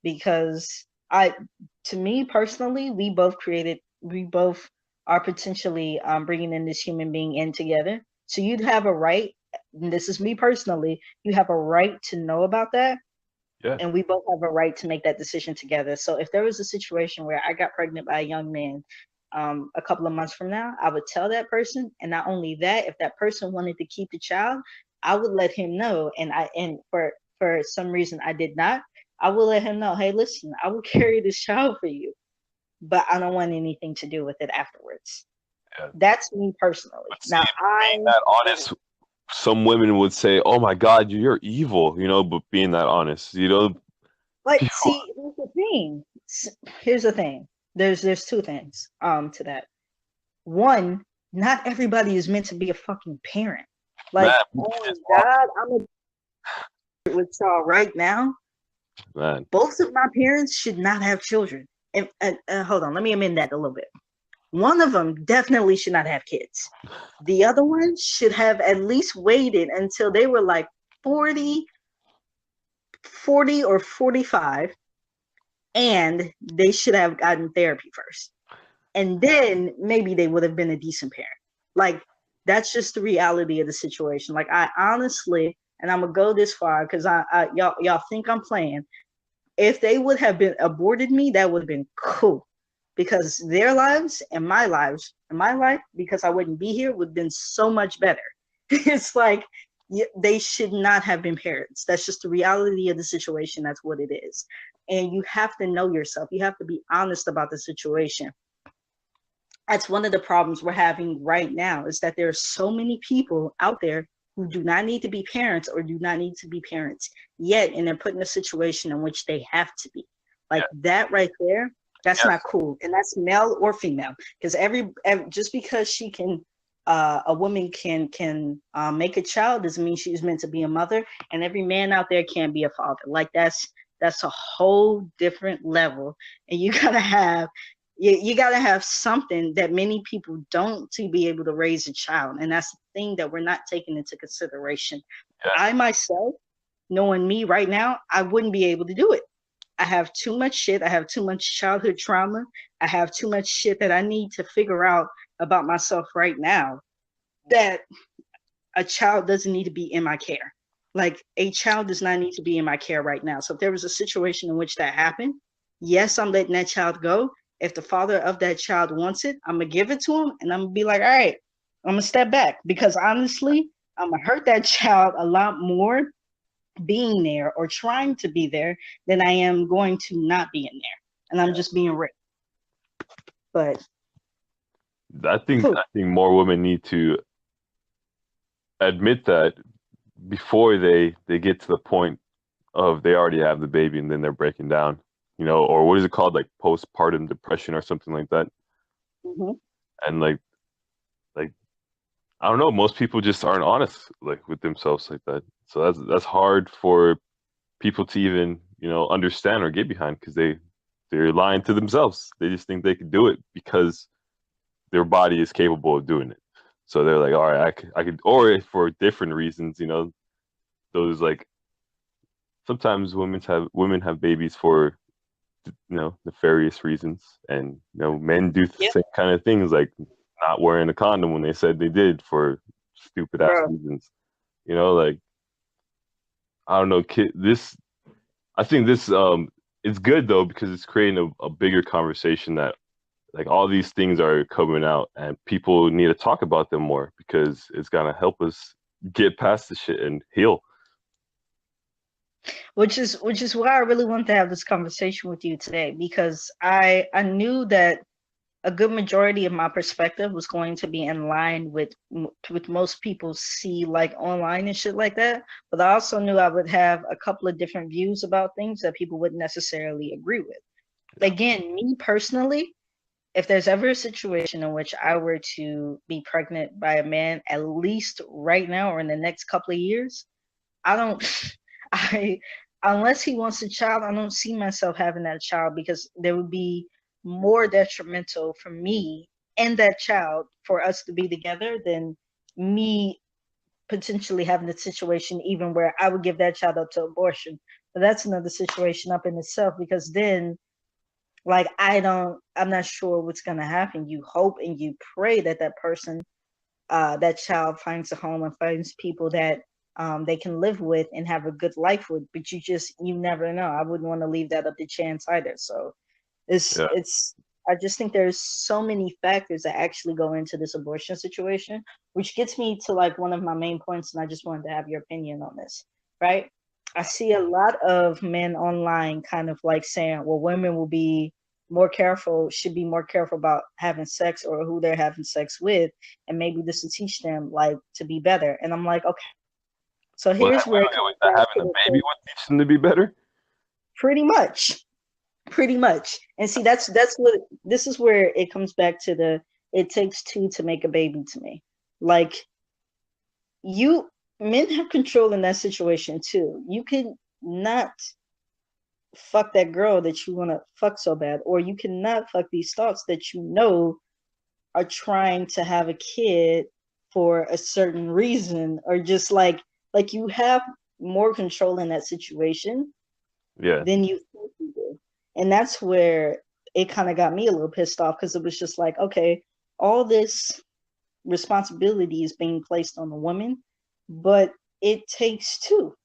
because to me personally, we both are potentially bringing in this human being in together. So you'd have a right, and this is me personally, you have a right to know about that, Yeah, and we both have a right to make that decision together. So if there was a situation where I got pregnant by a young man a couple of months from now, I would tell that person, and not only that, if that person wanted to keep the child, I would let him know. And for some reason I did not, I will let him know, hey, listen, I will carry this child for you, but I don't want anything to do with it afterwards. yeah. That's me personally. But see, Now being that honest, some women would say, "Oh my God, you're evil," but being that honest, but people, see, here's the thing. Here's the thing. There's two things to that. One, not everybody is meant to be a fucking parent. man, Like, oh God, I'm with y'all right now. man, Both of my parents should not have children. And hold on, let me amend that a little bit. One of them definitely should not have kids. The other one should have at least waited until they were like 40, 40 or 45, and they should have gotten therapy first. And then maybe they would have been a decent parent. Like, that's just the reality of the situation. Like, I honestly, and I'm gonna go this far because y'all think I'm playing. If they would have been aborted me, that would have been cool, because their lives and my life, because I wouldn't be here, would have been so much better. It's like, they should not have been parents. That's just the reality of the situation. That's what it is. And you have to know yourself. You have to be honest about the situation. That's one of the problems we're having right now, is that there are so many people out there who do not need to be parents or do not need to be parents yet, and they're put in a situation in which they have to be. yeah, Like that right there, that's not yes, cool. And that's male or female, because just because she can a woman can make a child doesn't mean she's meant to be a mother, and every man out there can be a father. Like that's a whole different level, and you got to have something that many people don't, to be able to raise a child. And that's the thing that we're not taking into consideration. yeah, I myself, knowing me right now, I wouldn't be able to do it. I have too much shit. I have too much childhood trauma. I have too much shit that I need to figure out about myself right now, that a child doesn't need to be in my care. Like, a child does not need to be in my care right now. So if there was a situation in which that happened, yes, I'm letting that child go. If the father of that child wants it, I'm gonna give it to him, and I'm gonna be like, all right, I'm gonna step back, because honestly, I'm gonna hurt that child a lot more being there or trying to be there than I am going to not be in there. And I'm just being real. But I think more women need to admit that before they get to the point of they already have the baby and then they're breaking down, or what is it called, like postpartum depression or something like that. Hmm. And like I don't know, most people just aren't honest like with themselves like that. So that's hard for people to even, understand or get behind because they're lying to themselves. They just think they could do it because their body is capable of doing it. So they're like, all right, I could, or for different reasons, those like sometimes women have babies for nefarious reasons, and men do the Yep, same kind of things like not wearing a condom when they said they did for stupid ass bro. reasons. Like I don't know, kid. I think this it's good though because it's creating a bigger conversation that like all these things are coming out and people need to talk about them more because it's gonna help us get past the shit and heal. Which is why I really wanted to have this conversation with you today, because I knew that a good majority of my perspective was going to be in line with most people see like online and shit like that. But I also knew I would have a couple of different views about things that people wouldn't necessarily agree with. Yeah, Again, me personally, if there's ever a situation in which I were to be pregnant by a man, at least right now or in the next couple of years, I don't, I, unless he wants a child, I don't see myself having that child, because there would be more detrimental for me and that child for us to be together than me potentially having a situation even where I would give that child up to abortion. But that's another situation up in itself, because then, like, I'm not sure what's going to happen. You hope and you pray that that person, that child finds a home and finds people that they can live with and have a good life with. But you never know. I wouldn't want to leave that up to chance either. So yeah. it's I just think there's so many factors that actually go into this abortion situation, which gets me to like one of my main points, and I just wanted to have your opinion on this, right? I see a lot of men online kind of like saying, well, women will be more careful, should be more careful about having sex or who they're having sex with, and maybe this will teach them like to be better. And I'm like, okay, so Well, here's where it wait, comes that back having to a the baby thing. would teach them to be better. Pretty much. Pretty much. And see, that's what this is where it comes back to the it takes two to make a baby to me. Like, you men have control in that situation too. You can not fuck that girl that you want to fuck so bad, or you cannot fuck these thoughts that you know are trying to have a kid for a certain reason, or just like you have more control in that situation Yeah, than you think you do. And that's where it kind of got me a little pissed off, because it was just like, okay, all this responsibility is being placed on the woman, but it takes two,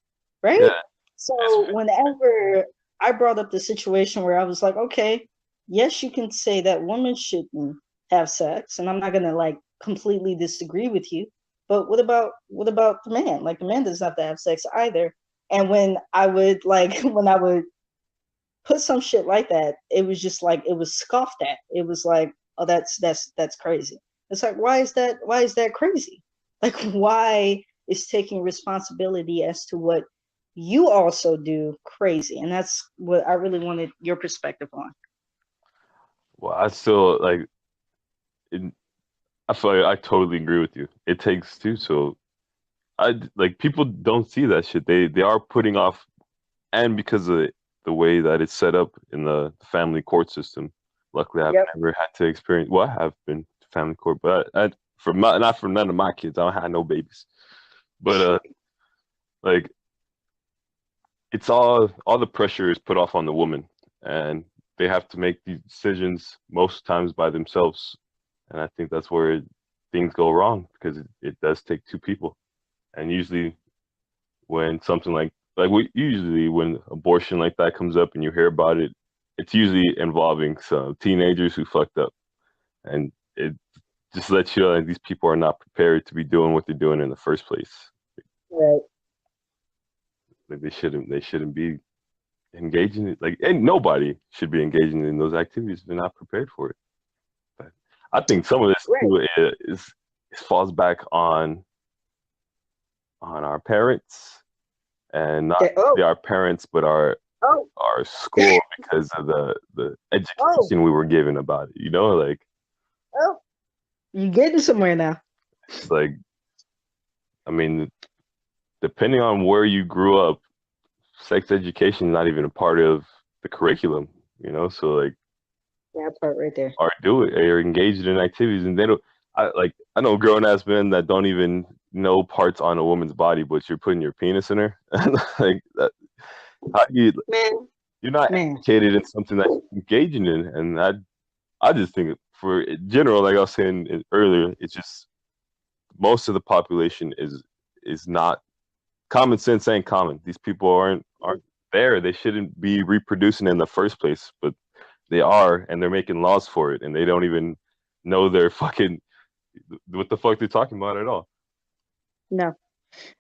right? yeah. It's So whenever I brought up the situation where I was like, okay, yes, you can say that women shouldn't have sex, and I'm not gonna like completely disagree with you, but what about the man? Like, the man doesn't have to have sex either. And when I would like when I would put some shit like that, it was just like it was scoffed at. It was like, oh, that's crazy. It's like, why is that crazy? Like, why is taking responsibility as to what you also do crazy? And that's what I really wanted your perspective on. well, I still like. It, I feel like I totally agree with you. It takes two, so I like people don't see that shit. They are putting off, and because of the way that it's set up in the family court system. Luckily, I've Yep. never had to experience. Well, I have been to family court, but for not for none of my kids. I don't have no babies, but like it's all the pressure is put off on the woman, and they have to make these decisions most times by themselves. And I think that's where things go wrong because it does take two people. And usually when something like we usually when abortion like that comes up and you hear about it, it's usually involving some teenagers who fucked up, and it just lets you know that these people are not prepared to be doing what they're doing in the first place. Right. Like they shouldn't be engaging it. Like, and nobody should be engaging in those activities if they're not prepared for it. But I think some of this Right. too is falls back on our parents and not Oh, only our parents but oh, our school because of the oh, education we were given about it. You know, like oh. You getting somewhere now. it's like I mean, depending on where you grew up, sex education is not even a part of the curriculum. You know, so like That part right there. or do it or engaged in activities and they don't I know grown ass men that don't even know parts on a woman's body, but you're putting your penis in her. Like that, how you Man, you're not man. educated in something that you're engaging in, and I just think for general, like I was saying earlier, it's just most of the population is not common sense ain't common. These people aren't there. They shouldn't be reproducing in the first place, but they are, and they're making laws for it, and they don't even know they're fucking what the fuck they're talking about at all. No.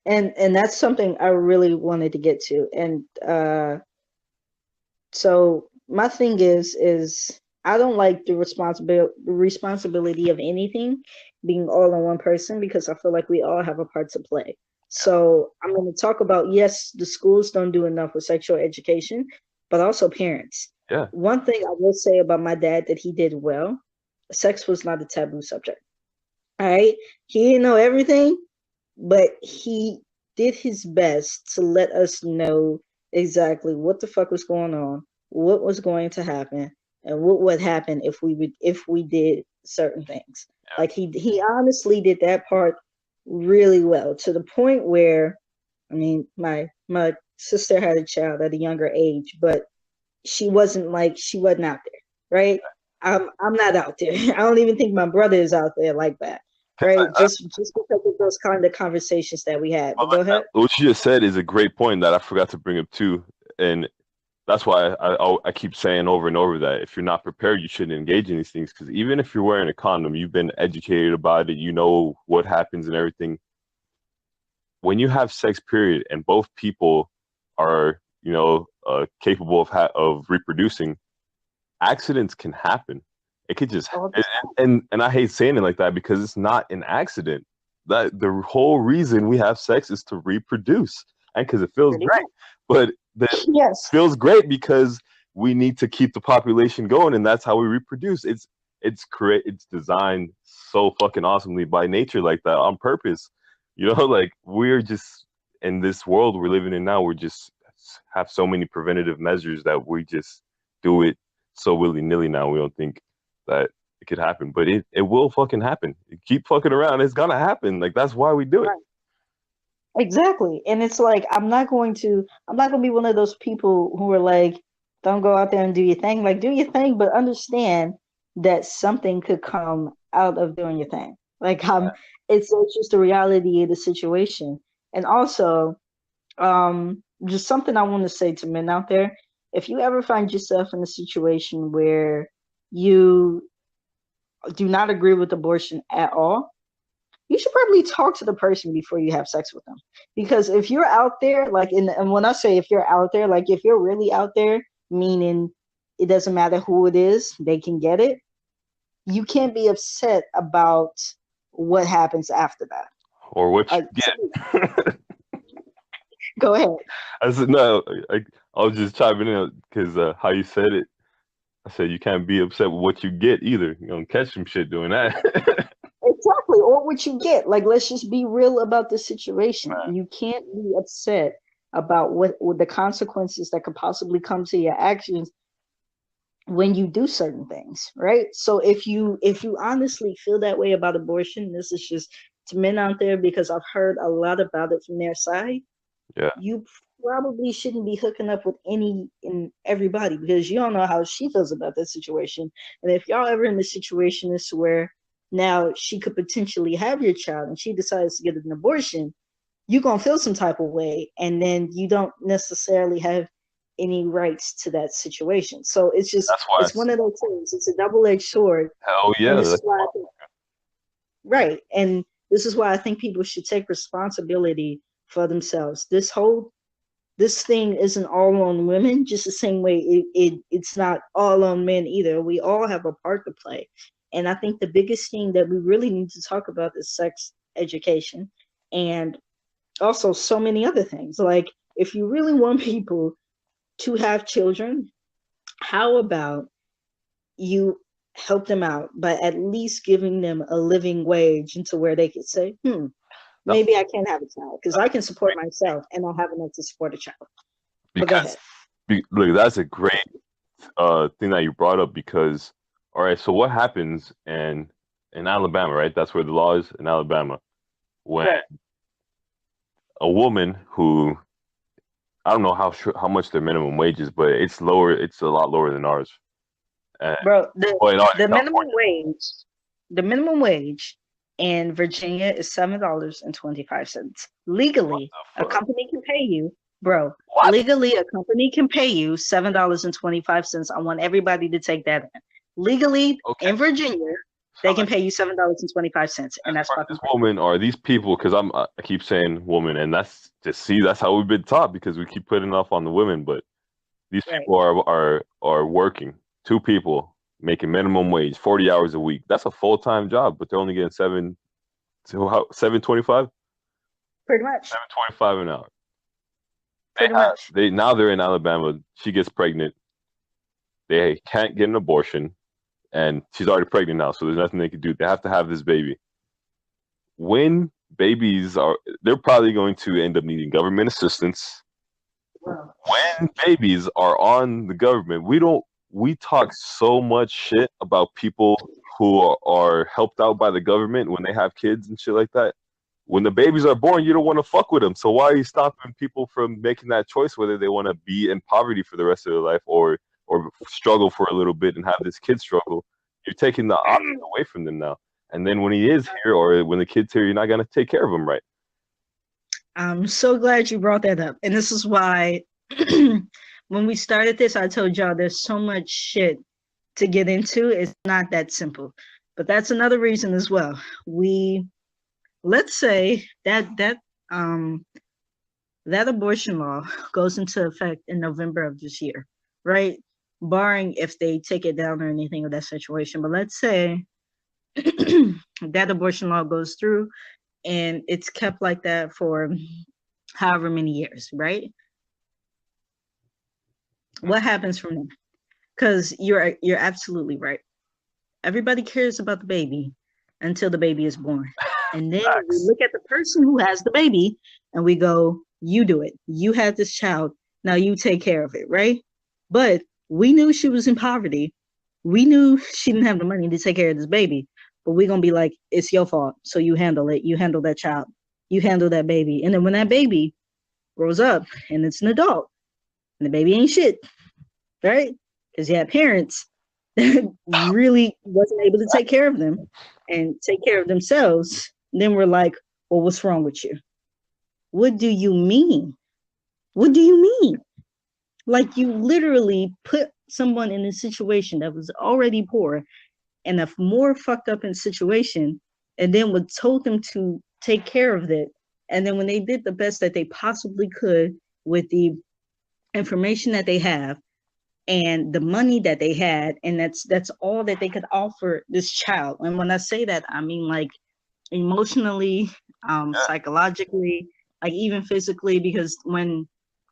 And that's something I really wanted to get to. And so my thing is I don't like the responsibility of anything being all on one person because I feel like we all have a part to play. So I'm going to talk about, yes, the schools don't do enough with sexual education, but also parents. Yeah, One thing I will say about my dad that he did well, sex was not a taboo subject. All right. He didn't know everything, but he did his best to let us know exactly what the fuck was going on, what was going to happen, and what would happen if we did certain things. Like he honestly did that part really well to the point where, I mean, my sister had a child at a younger age, but she wasn't out there, right? I'm not out there. I don't even think my brother is out there like that, right? Just because of those kind of conversations that we had. But go ahead. what you just said is a great point that I forgot to bring up too, and that's why I keep saying over and over that if you're not prepared, you shouldn't engage in these things because even if you're wearing a condom, you've been educated about it, you know what happens and everything. When you have sex, period, and both people are capable of reproducing, accidents can happen. It could just All the and I hate saying it like that because it's not an accident. That the whole reason we have sex is to reproduce and because it feels pretty great. But that much. Yes. feels great because we need to keep the population going and that's how we reproduce. It's designed so fucking awesomely by nature like that on purpose. You know, like we're just in this world we're living in now, we're just have so many preventative measures that we just do it so willy nilly now. We don't think that it could happen, but it will fucking happen. You keep fucking around, it's gonna happen. Like that's why we do it. Right. Exactly. And it's like I'm not gonna be one of those people who are like, don't go out there and do your thing. Like do your thing, but understand that something could come out of doing your thing. Like it's just the reality of the situation. And also, just something I want to say to men out there, if you ever find yourself in a situation where you do not agree with abortion at all, you should probably talk to the person before you have sex with them. Because if you're out there, like and when I say if you're out there, like if you're really out there, meaning it doesn't matter who it is, they can get it, you can't be upset about what happens after that. Or what you So, get. go ahead. I said no. I was just chiming in because how you said it. I said you can't be upset with what you get either. You're gonna catch some shit doing that. Exactly. Or what you get. Like, let's just be real about the situation. You can't be upset about what the consequences that could possibly come to your actions when you do certain things, right? So if you honestly feel that way about abortion, this is just to men out there because I've heard a lot about it from their side. Yeah, You probably shouldn't be hooking up with any and everybody because you don't know how she feels about that situation. And if y'all ever in the situation is where now she could potentially have your child and she decides to get an abortion, you're gonna feel some type of way, and then you don't necessarily have any rights to that situation. So that's why. it's one of those things. It's a double-edged sword, Hell and yeah. this is why I think, right, and this is why I think people should take responsibility for themselves. This thing isn't all on women, just the same way it's not all on men either. We all have a part to play. And I think the biggest thing that we really need to talk about is sex education and also so many other things. Like if you really want people to have children, how about you help them out by at least giving them a living wage into where they could say, No, maybe I can have a child because I can support myself and I have enough to support a child. But go because ahead. look, that's a great thing that you brought up because all right, so what happens in Alabama, right? That's where the law is in Alabama. When Right. a woman who I don't know how much their minimum wage is, but it's lower. It's a lot lower than ours. And, Bro, the well, in ours, the minimum California. wage, the minimum wage in Virginia is $7.25. What Legally, the a fuck? company can pay you, bro. What? Legally, a company can pay you $7.25. I want everybody to take that in. Legally, Okay. in Virginia, So they can pay you $7.25, and that's fucking this crazy. woman or these people, because I keep saying woman, and that's just see that's how we've been taught because we keep putting off on the women, but these Right. people are working. Two people making minimum wage, 40 hours a week. That's a full-time job, but they're only getting 7.25, Pretty much. 7.25 an hour. Pretty much. They now they're in Alabama. She gets pregnant. They can't get an abortion, and she's already pregnant now, so there's nothing they can do. They have to have this baby. When babies are, they're probably going to end up needing government assistance. Wow. When babies are on the government, we talk so much shit about people who are helped out by the government when they have kids and shit like that. When the babies are born, you don't want to fuck with them. So why are you stopping people from making that choice whether they want to be in poverty for the rest of their life or struggle for a little bit and have this kid struggle? You're taking the option away from them now. And then when he is here or when the kid's here, you're not gonna take care of him right. I'm so glad you brought that up. And this is why when we started this, I told y'all there's so much shit to get into. It's not that simple. But that's another reason as well. Let's say um that abortion law goes into effect in November of this year, right? Barring if they take it down or anything of that situation. But let's say that abortion law goes through and it's kept like that for however many years, right? What happens from there? Because you're absolutely right. Everybody cares about the baby until the baby is born. And then we Facts. look at the person who has the baby and we go, you do it. You had this child. Now you take care of it, right? But we knew she was in poverty. We knew she didn't have the money to take care of this baby. But we're going to be like, it's your fault. So you handle it. You handle that child. You handle that baby. And then when that baby grows up and it's an adult and the baby ain't shit, right? Because you had parents that really wasn't able to take care of them and take care of themselves. Then we're like, well, what's wrong with you? What do you mean? What do you mean? Like you literally put someone in a situation that was already poor and a more fucked up in situation, and then was told them to take care of it. And then when they did the best that they possibly could with the information that they have and the money that they had, and that's all that they could offer this child. And when I say that, I mean like emotionally, psychologically, like even physically, because when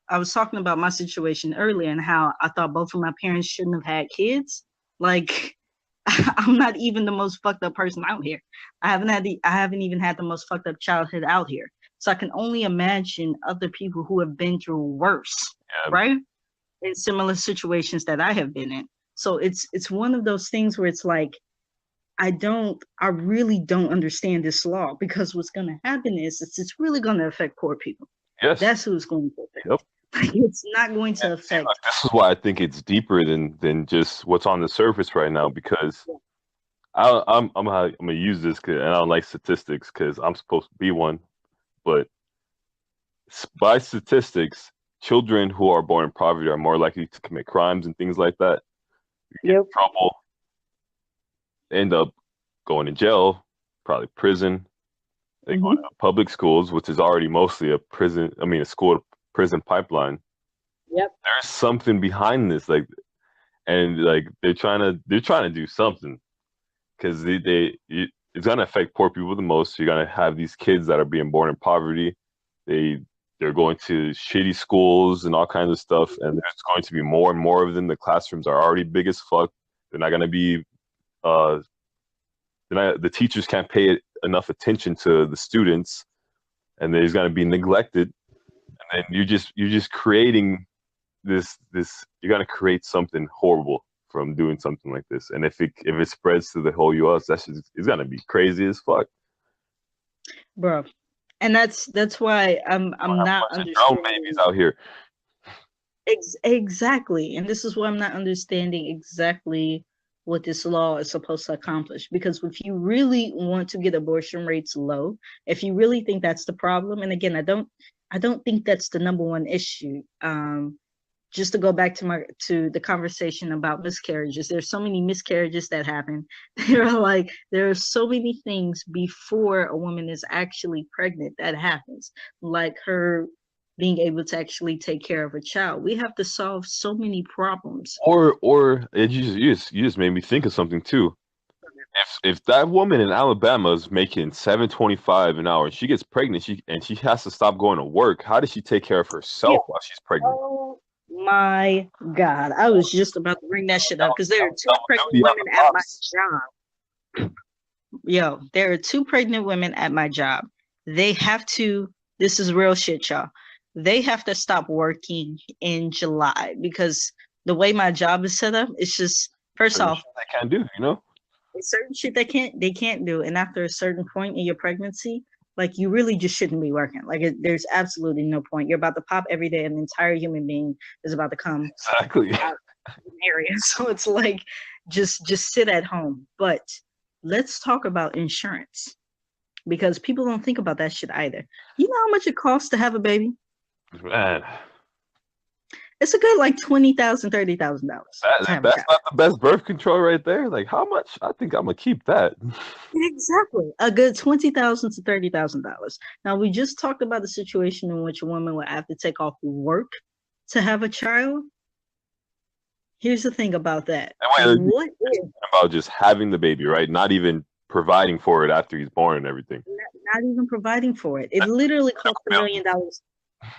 I was talking about my situation earlier and how I thought both of my parents shouldn't have had kids, like I'm not even the most fucked up person out here. I haven't even had the most fucked up childhood out here. So I can only imagine other people who have been through worse, Yeah, right? In similar situations that I have been in. So it's one of those things where it's like I really don't understand this law because what's going to happen is it's really going to affect poor people. yes. That's who it's going to affect. Yep. Like, it's not going And to see, affect. look, this is why I think it's deeper than just what's on the surface right now because I'm gonna use this 'cause, and I don't like statistics because I'm supposed to be one, but by statistics, children who are born in poverty are more likely to commit crimes and things like that, get in Yep. trouble, end up going to jail, probably prison. They go Mm-hmm. to public schools, which is already mostly a prison, I mean, a school to prison pipeline. Yep. There's something behind this, like, and like they're trying to do something because it's gonna affect poor people the most. You're gonna have these kids that are being born in poverty. They they're going to shitty schools and all kinds of stuff, and there's going to be more and more of them. The classrooms are already big as fuck. They're not going to be uh the teachers can't pay enough attention to the students, and they're going to be neglected. And then you're just creating this you're going to create something horrible from doing something like this. And if it spreads to the whole US, it's going to be crazy as fuck. bro. And that's why We'll I'm have a not bunch of drone babies understanding out here. exactly. And this is why I'm not understanding exactly what this law is supposed to accomplish. Because if you really want to get abortion rates low, if you really think that's the problem, and again, I don't think that's the number one issue. Just to go back to the conversation about miscarriages, there's so many miscarriages that happen. There are so many things before a woman is actually pregnant that happens, like her being able to actually take care of a child. We have to solve so many problems. Or you just made me think of something too. If that woman in Alabama is making $7.25 an hour, and she gets pregnant, she has to stop going to work. How does she take care of Yeah. herself while she's pregnant? Oh my God. I was just about to bring that shit up because there are two Double pregnant duty on women the at my pops. job. Yo, there are two pregnant women at my job. They have to, this is real shit, y'all. They have to stop working in July because the way my job is set up, it's just, first Certain off, shit they can't do, you know? it's certain shit they can't do. And after a certain point in your pregnancy, like you really just shouldn't be working. Like there's absolutely no point. You're about to pop every day, and an entire human being is about to come Exactly. out of an area. So it's like just sit at home. But let's talk about insurance because people don't think about that shit either. You know how much it costs to have a baby? Man, It's a good like $20,000, $30,000 to have a that's child. not the best birth control right there. Like, how much? I think I'm gonna keep that. Exactly, a good $20,000 to $30,000. Now we just talked about the situation in which a woman would have to take off work to have a child. Here's the thing about that. And wait, What if about just having the baby, right? Not even providing for it after he's born and everything. not even providing for it? It literally costs $1 million.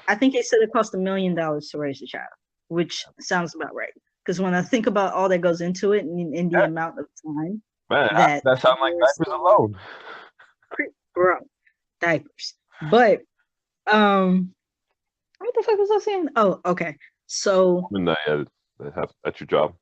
I think they said it cost $1 million to raise a child, which sounds about right. Because when I think about all that goes into it and the amount of time Man, that that sounds like diapers alone. bro, diapers. But what the fuck was I saying? Oh, okay. So Women that have at your job.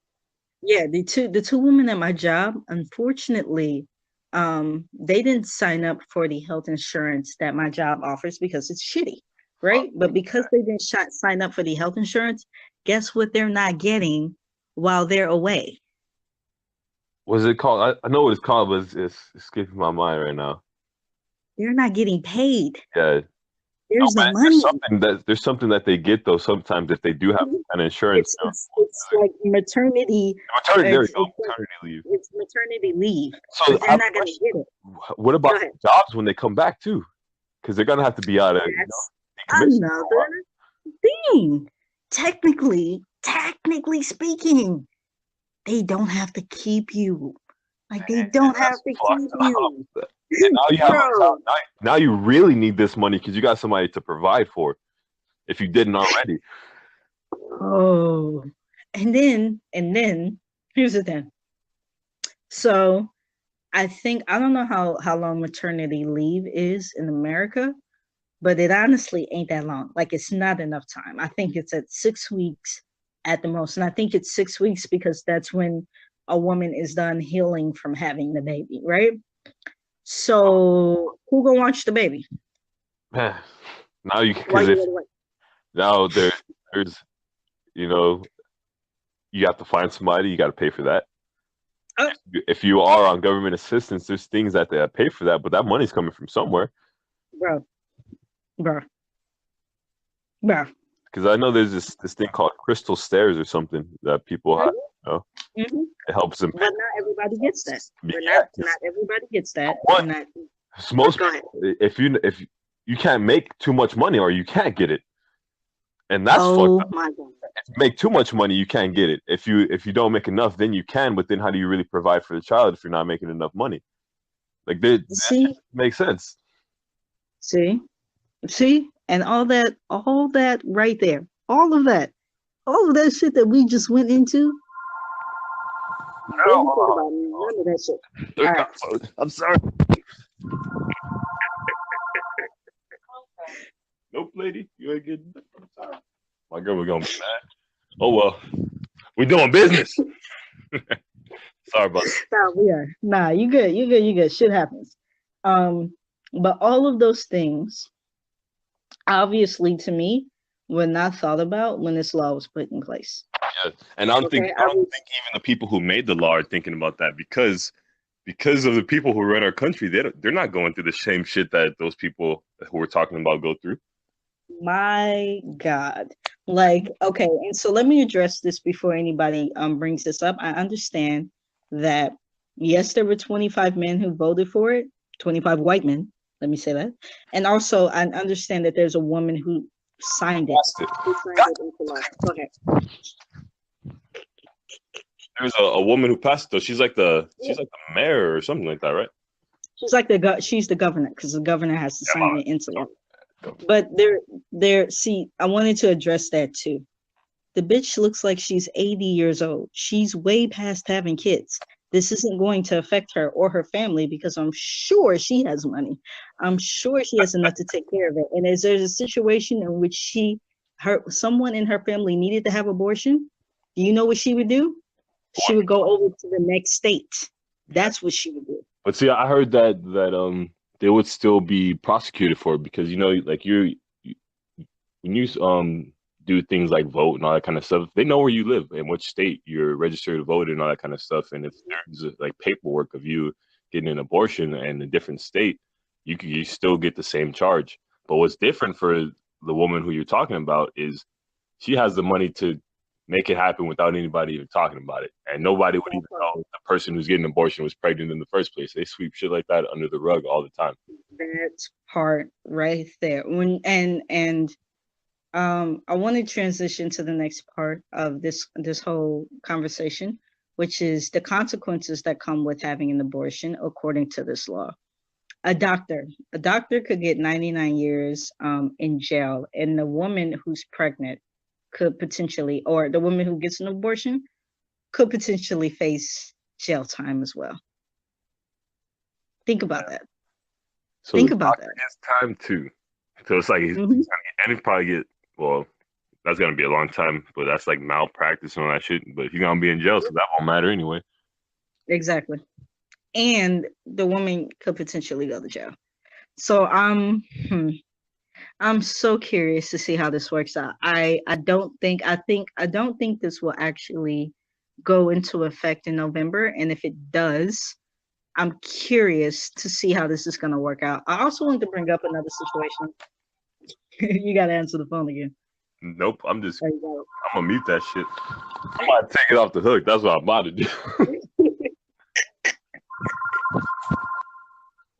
yeah, the two women at my job, unfortunately, they didn't sign up for the health insurance that my job offers because it's shitty, right? But because they didn't sign up for the health insurance, guess what they're not getting while they're away? What's it called? I know what it's called, but it's escaping my mind right now. They're not getting paid. Yeah. No, There's no but money. there's something that they get though sometimes if they do have an insurance. It's like maternity. Maternity, there you It's go. Maternity leave. it's maternity leave, So but they're not gonna get it. what Go about ahead. jobs when they come back too? Because they're gonna have to be out of That's decommission for a while. another thing. Technically speaking, they don't have to keep you. Like they don't have to keep you. And now you have Bro. now you really need this money because you got somebody to provide for if you didn't already. Oh. And then here's the thing. So I don't know how long maternity leave is in America, but it honestly ain't that long. Like it's not enough time. I think it's at 6 weeks at the most. And I think it's 6 weeks because that's when a woman is done healing from having the baby, right? So who gonna watch the baby? Man, now you While because if you're away? now there's you know you have to find somebody, you got to pay for that. Oh, If you are on government assistance, there's things that they pay for that, but that money's coming from somewhere. bro, bro, bro. Because I know there's this thing called crystal stairs or something that people have. You know, Mm-hmm. it helps them But pay. not everybody gets that. But Yeah, not everybody gets that. One, Not, most go ahead. people, if you can't make too much money or you can't get it, and that's fucked Oh up. my god. If you make too much money, you can't get it. If you don't make enough, then you can. But then how do you really provide for the child if you're not making enough money? Like that See, makes sense. see, see. and all that right there, all of that shit that we just went into, didn't think about none of that shit. All right. I'm sorry. Nope, lady, you ain't getting. I'm sorry. My girl was gonna be mad. Oh well, we doing business. Sorry about that. Nah, we are. Nah, you good. You good. You good. Shit happens. Um, but all of those things, obviously, to me, were not thought about when this law was put in place. Yeah. And I don't think Okay, I don't think even the people who made the law are thinking about that because of the people who run our country. They're not going through the same shit that those people who we're talking about go through. my God. Like, okay, and so let me address this before anybody brings this up. I understand that yes, there were 25 men who voted for it, 25 white men, let me say that. And also I understand that there's a woman who signed it. It. Who signed it into law. Go ahead. There's a woman who passed it though. She's like the mayor or something like that, right? She's the governor because the governor has to Yeah, sign it into law. But see, I wanted to address that too. The bitch looks like she's 80 years old. She's way past having kids. This isn't going to affect her or her family because I'm sure she has money. I'm sure she has enough to take care of it. And as there's a situation in which someone in her family needed to have abortion, do you know what she would do? She would go over to the next state. That's what she would do. But see, I heard that they would still be prosecuted for it because like you when you do things like vote and all that kind of stuff, they know where you live and which state you're registered to vote and all that kind of stuff. And if there's like paperwork of you getting an abortion in a different state, you still get the same charge. But what's different for the woman who you're talking about is she has the money to make it happen without anybody even talking about it. And nobody would even know the person who's getting an abortion was pregnant in the first place. They sweep shit like that under the rug all the time. That part right there. I want to transition to the next part of this whole conversation, which is the consequences that come with having an abortion according to this law. A doctor could get 99 years in jail, and the woman who's pregnant could potentially, or the woman who gets an abortion could potentially face jail time as well. Think about that. So Think the about that. doctor gets time too. So it's like Mhm. and he probably get well. That's gonna be a long time, but that's like malpractice and all that shit. But he's gonna be in jail, so that won't matter anyway. Exactly. And the woman could potentially go to jail. So I'm so curious to see how this works out. I don't think this will actually go into effect in November. And if it does, I'm curious to see how this is gonna work out. I also want to bring up another situation. You gotta answer the phone again. Nope, I'm There you gonna mute that shit. I'm about to take it off the hook. That's what I'm about to do. go.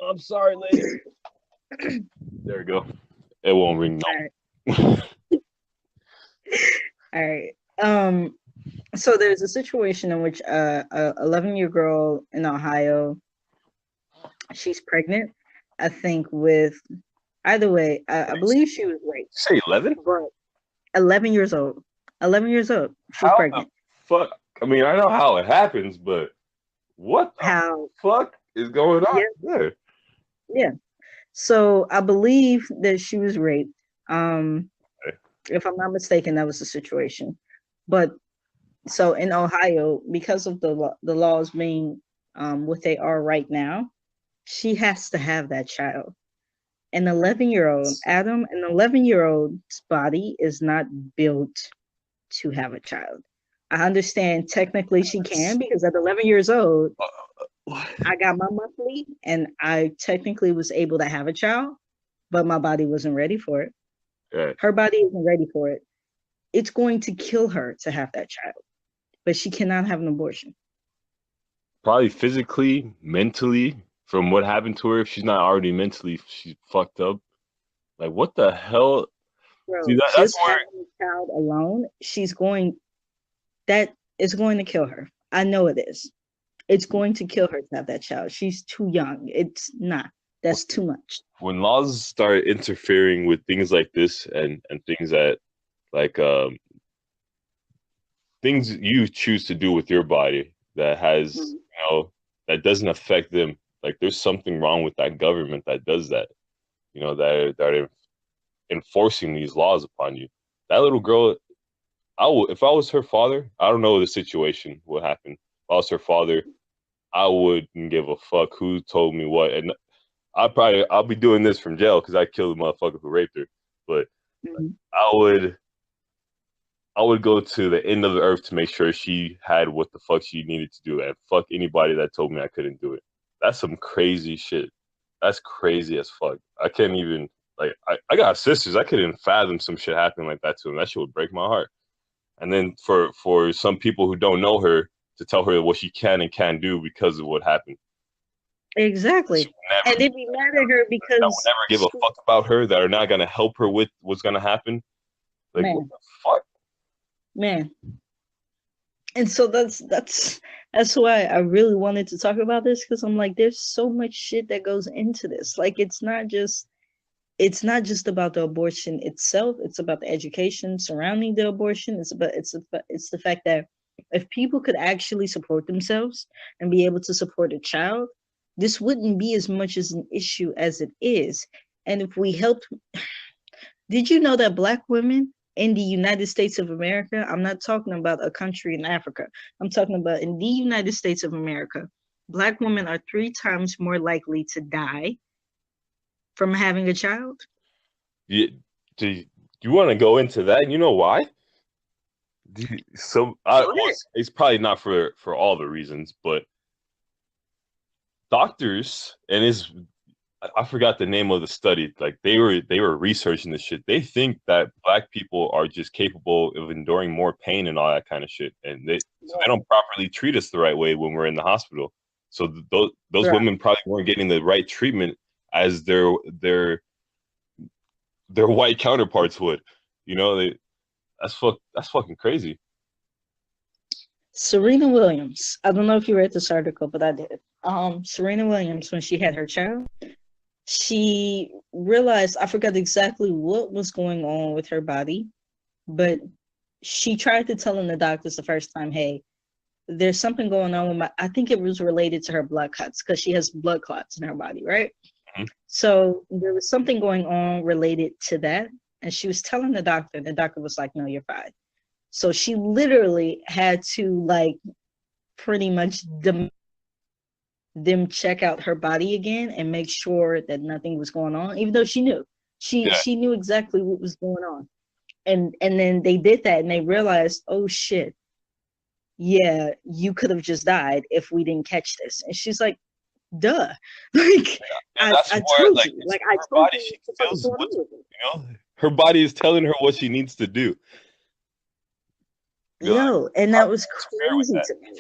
I'm sorry, lady. There we go. It won't ring. No. All right. So there's a situation in which a 11-year girl in Ohio, she's pregnant, I think with either way, I believe she was raped, Say 11? but 11 years old. 11 years old. She's How the pregnant. fuck? I mean, I know how it happens, but what the How? fuck is going on Yeah, there? yeah. So I believe that she was raped. Um, if I'm not mistaken, that was the situation. But so in Ohio, because of the laws being what they are right now, she has to have that child. An 11-year-old, Adam, an 11-year-old's body is not built to have a child. I understand technically she can because at 11 years old, I got my monthly and I technically was able to have a child, but my body wasn't ready for it. Yeah, Her body isn't ready for it. It's going to kill her to have that child, but she cannot have an abortion. probably physically, mentally, from what happened to her. If she's not already mentally, she's fucked up. Like, what the hell? See, Bro, that's just where. having a child alone, that is going to kill her. I know it is. It's going to kill her to have that child. She's too young. It's not. That's too much. When laws start interfering with things like this and things that like things you choose to do with your body that has, Mhm. that doesn't affect them, like there's something wrong with that government that does that, that are enforcing these laws upon you. That little girl, if I was her father, I don't know the situation, what happened. If I was her father, I wouldn't give a fuck who told me what, and I'll be doing this from jail because I killed the motherfucker who raped her. But Mhm. I would I would go to the end of the earth to make sure she had what the fuck she needed to do, and fuck anybody that told me I couldn't do it. That's some crazy shit. That's crazy as fuck. I can't even I got sisters. I couldn't fathom some shit happening like that to them. That shit would break my heart. And then for some people who don't know her to tell her what she can and can't do because of what happened. She Exactly. will never And they'd be mad at her that will because never give a fuck about her, that are not gonna help her with what's gonna happen. Like what man, the fuck? man. And so that's why I really wanted to talk about this, because I'm like, there's so much shit that goes into this. Like it's not just about the abortion itself. It's about the education surrounding the abortion. It's the fact that if people could actually support themselves and be able to support a child, this wouldn't be as much as an issue as it is. And if we helped, did you know that Black women in the United States of America, I'm not talking about a country in Africa, I'm talking about in the United States of America, Black women are 3 times more likely to die from having a child? You, do you want to go into that? You know why? Go ahead. It's probably not for all the reasons, but doctors and his I forgot the name of the study. Like they were researching this shit. They think that black people are just capable of enduring more pain and all that kind of shit, and they don't properly treat us the right way when we're in the hospital. So those Right. women probably weren't getting the right treatment as their white counterparts would. That's fucking crazy. Serena Williams. I don't know if you read this article, but I did. Serena Williams, when she had her child, she realized, I forgot exactly what was going on with her body, but she tried to tell the doctors the first time, hey, there's something going on with I think it was related to her blood clots, because she has blood clots in her body, right? Mhm. So there was something going on related to that. And she was telling the doctor, and the doctor was like, no, you're fine. So she literally had to like pretty much them check out her body again and make sure that nothing was going on, even though she knew. She Yeah, she knew exactly what was going on. And then they did that and they realized, oh shit, yeah, you could have just died if we didn't catch this. And she's like, duh. Like and that's I where told like you. it's Like I her told body. you She what the fuck is feels going on with it. her body is telling her what she needs to do. Like, Yo, and how that do was you interfere with crazy that? to me.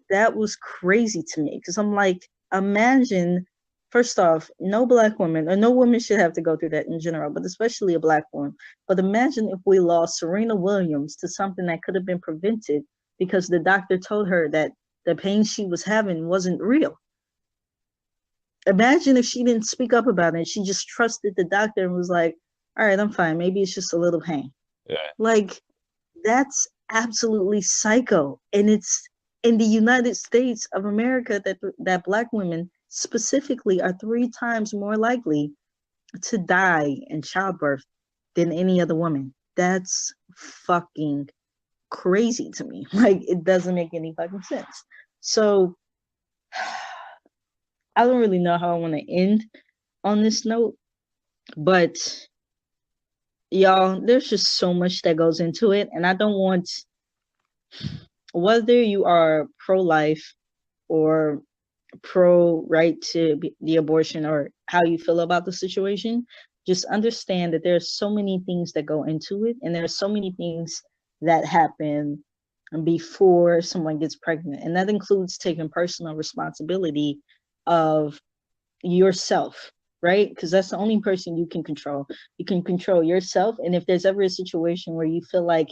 That was crazy to me, because I'm like, imagine, first off, no black woman or no woman should have to go through that in general, but especially a black woman. But imagine if we lost Serena Williams to something that could have been prevented because the doctor told her that the pain she was having wasn't real. Imagine if she didn't speak up about it. She just trusted the doctor and was like, all right, I'm fine. Maybe it's just a little pain. Yeah, Like, that's absolutely psycho. And it's in the United States of America that black women specifically are 3 times more likely to die in childbirth than any other woman. That's fucking crazy to me. Like, it doesn't make any fucking sense. So I don't really know how I want to end on this note, but y'all, there's just so much that goes into it. And I don't want, whether you are pro life or pro right to the abortion, or how you feel about the situation, just understand that there's so many things that go into it, and there's so many things that happen before someone gets pregnant, and that includes taking personal responsibility of yourself, right? Because that's the only person you can control. You can control yourself, and if there's ever a situation where you feel like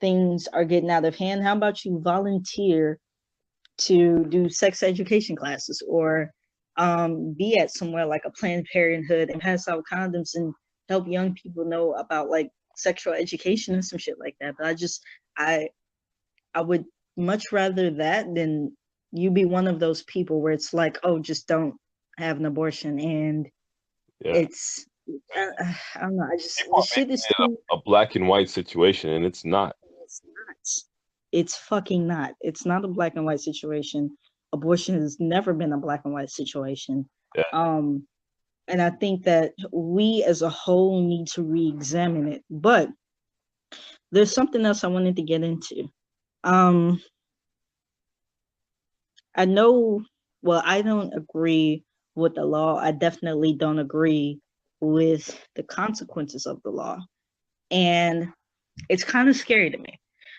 things are getting out of hand, how about you volunteer to do sex education classes, or be at somewhere like a Planned Parenthood and pass out condoms and help young people know about like sexual education and some shit like that. But I I would much rather that than you be one of those people where it's like, oh, just don't have an abortion, and Yeah. it's I don't know. I just People the are shit making is it too. a black and white situation, and it's not. It's not. It's fucking not. It's not a black and white situation. Abortion has never been a black and white situation. Yeah. Um, and I think that we as a whole need to re-examine it. But there's something else I wanted to get into. Um, I know, well, I don't agree with the law. I definitely don't agree with the consequences of the law. And it's kind of scary to me.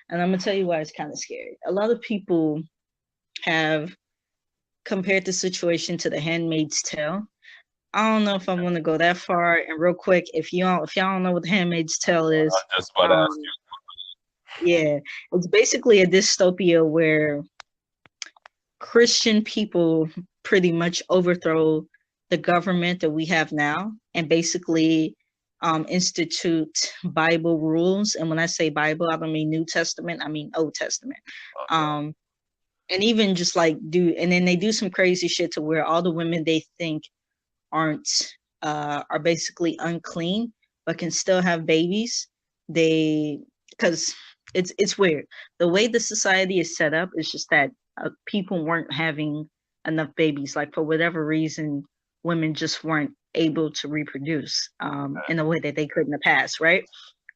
And I'm going to tell you why it's kind of scary. A lot of people have compared the situation to The Handmaid's Tale. I don't know if I want to go that far. And real quick, if y'all don't know what The Handmaid's Tale I is, was just about to ask um, yeah, it's basically a dystopia where Christian people pretty much overthrow the government that we have now and basically institute Bible rules. And when I say Bible, I don't mean New Testament, I mean Old Testament. you. Okay. Um, and even just like and then they do some crazy shit to where all the women they think aren't are basically unclean but can still have babies. They because it's weird. The way the society is set up is just that people weren't having enough babies. Like for whatever reason, women just weren't able to reproduce in a way that they could in the past, right?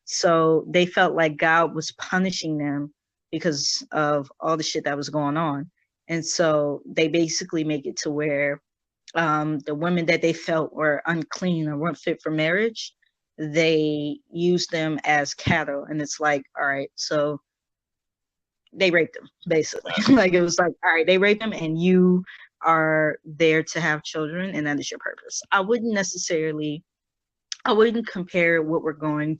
So they felt like God was punishing them because of all the shit that was going on. And so they basically make it to where the women that they felt were unclean or weren't fit for marriage, they use them as cattle. And it's like, all right, so they raped them, basically. Like it was like, all right, they raped them and you are there to have children and that is your purpose. I wouldn't compare what we're going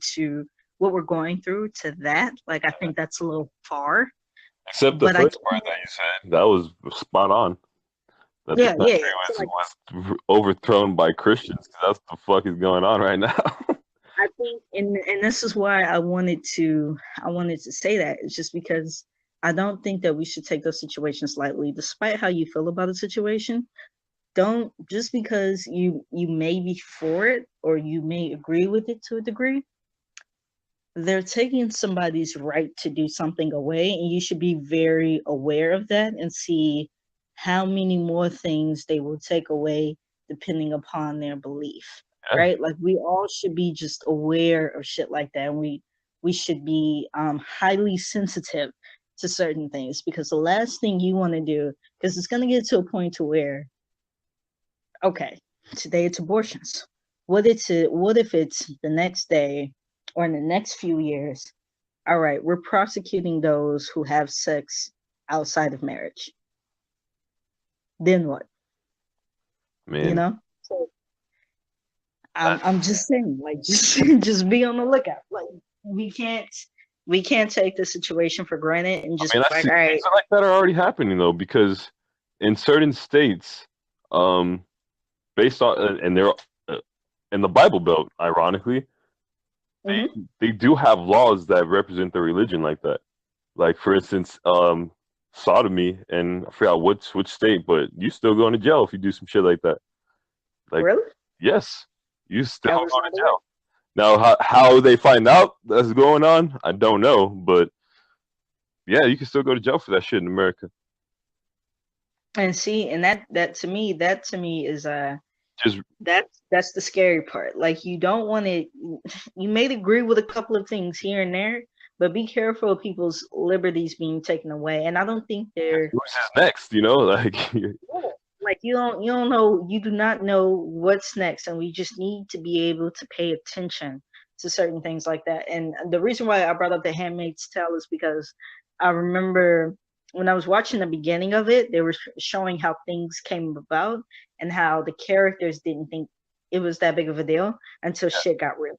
through to that. Like I think that's a little far. Except the But I first part that you said, that was spot on. That the yeah, yeah, country yeah. So like was overthrown by Christians. 'Cause that's what the fuck is going on right now. I think, and this is why I wanted to say that. It's just because I don't think that we should take those situations lightly, despite how you feel about a situation. Don't just because you may be for it or you may agree with it to a degree, they're taking somebody's right to do something away, and you should be very aware of that and see how many more things they will take away depending upon their belief, Yeah, right? Like we all should be just aware of shit like that, and we should be highly sensitive to certain things because the last thing you want to do, because it's going to get to a point to where, okay, today it's abortions. What if it's the next day or in the next few years? All right, we're prosecuting those who have sex outside of marriage. Then what? You man. know? So I'm That's. just saying, like just be on the lookout. Like we can't we can't take the situation for granted and I just mean, be that's like, things all right, like that are already happening though, because in certain states, um, based on and they're in the Bible Belt, ironically, mm-hmm, they do have laws that represent the religion like that. Like for instance, sodomy, and I forgot which state, but you still going to jail if you do some shit like that. Like, really? yes, you still I go was not to aware. jail. Now, how they find out that's going on, I don't know, but yeah, you can still go to jail for that shit in America. And see, and that to me is Just that's the scary part. Like you don't want to you may agree with a couple of things here and there, but be careful of people's liberties being taken away. And I don't think they're who's next, you know? Like, like you don't know, you do not know what's next, and we just need to be able to pay attention to certain things like that. And the reason why I brought up The Handmaid's Tale is because I remember when I was watching the beginning of it, they were showing how things came about and how the characters didn't think it was that big of a deal until shit got real,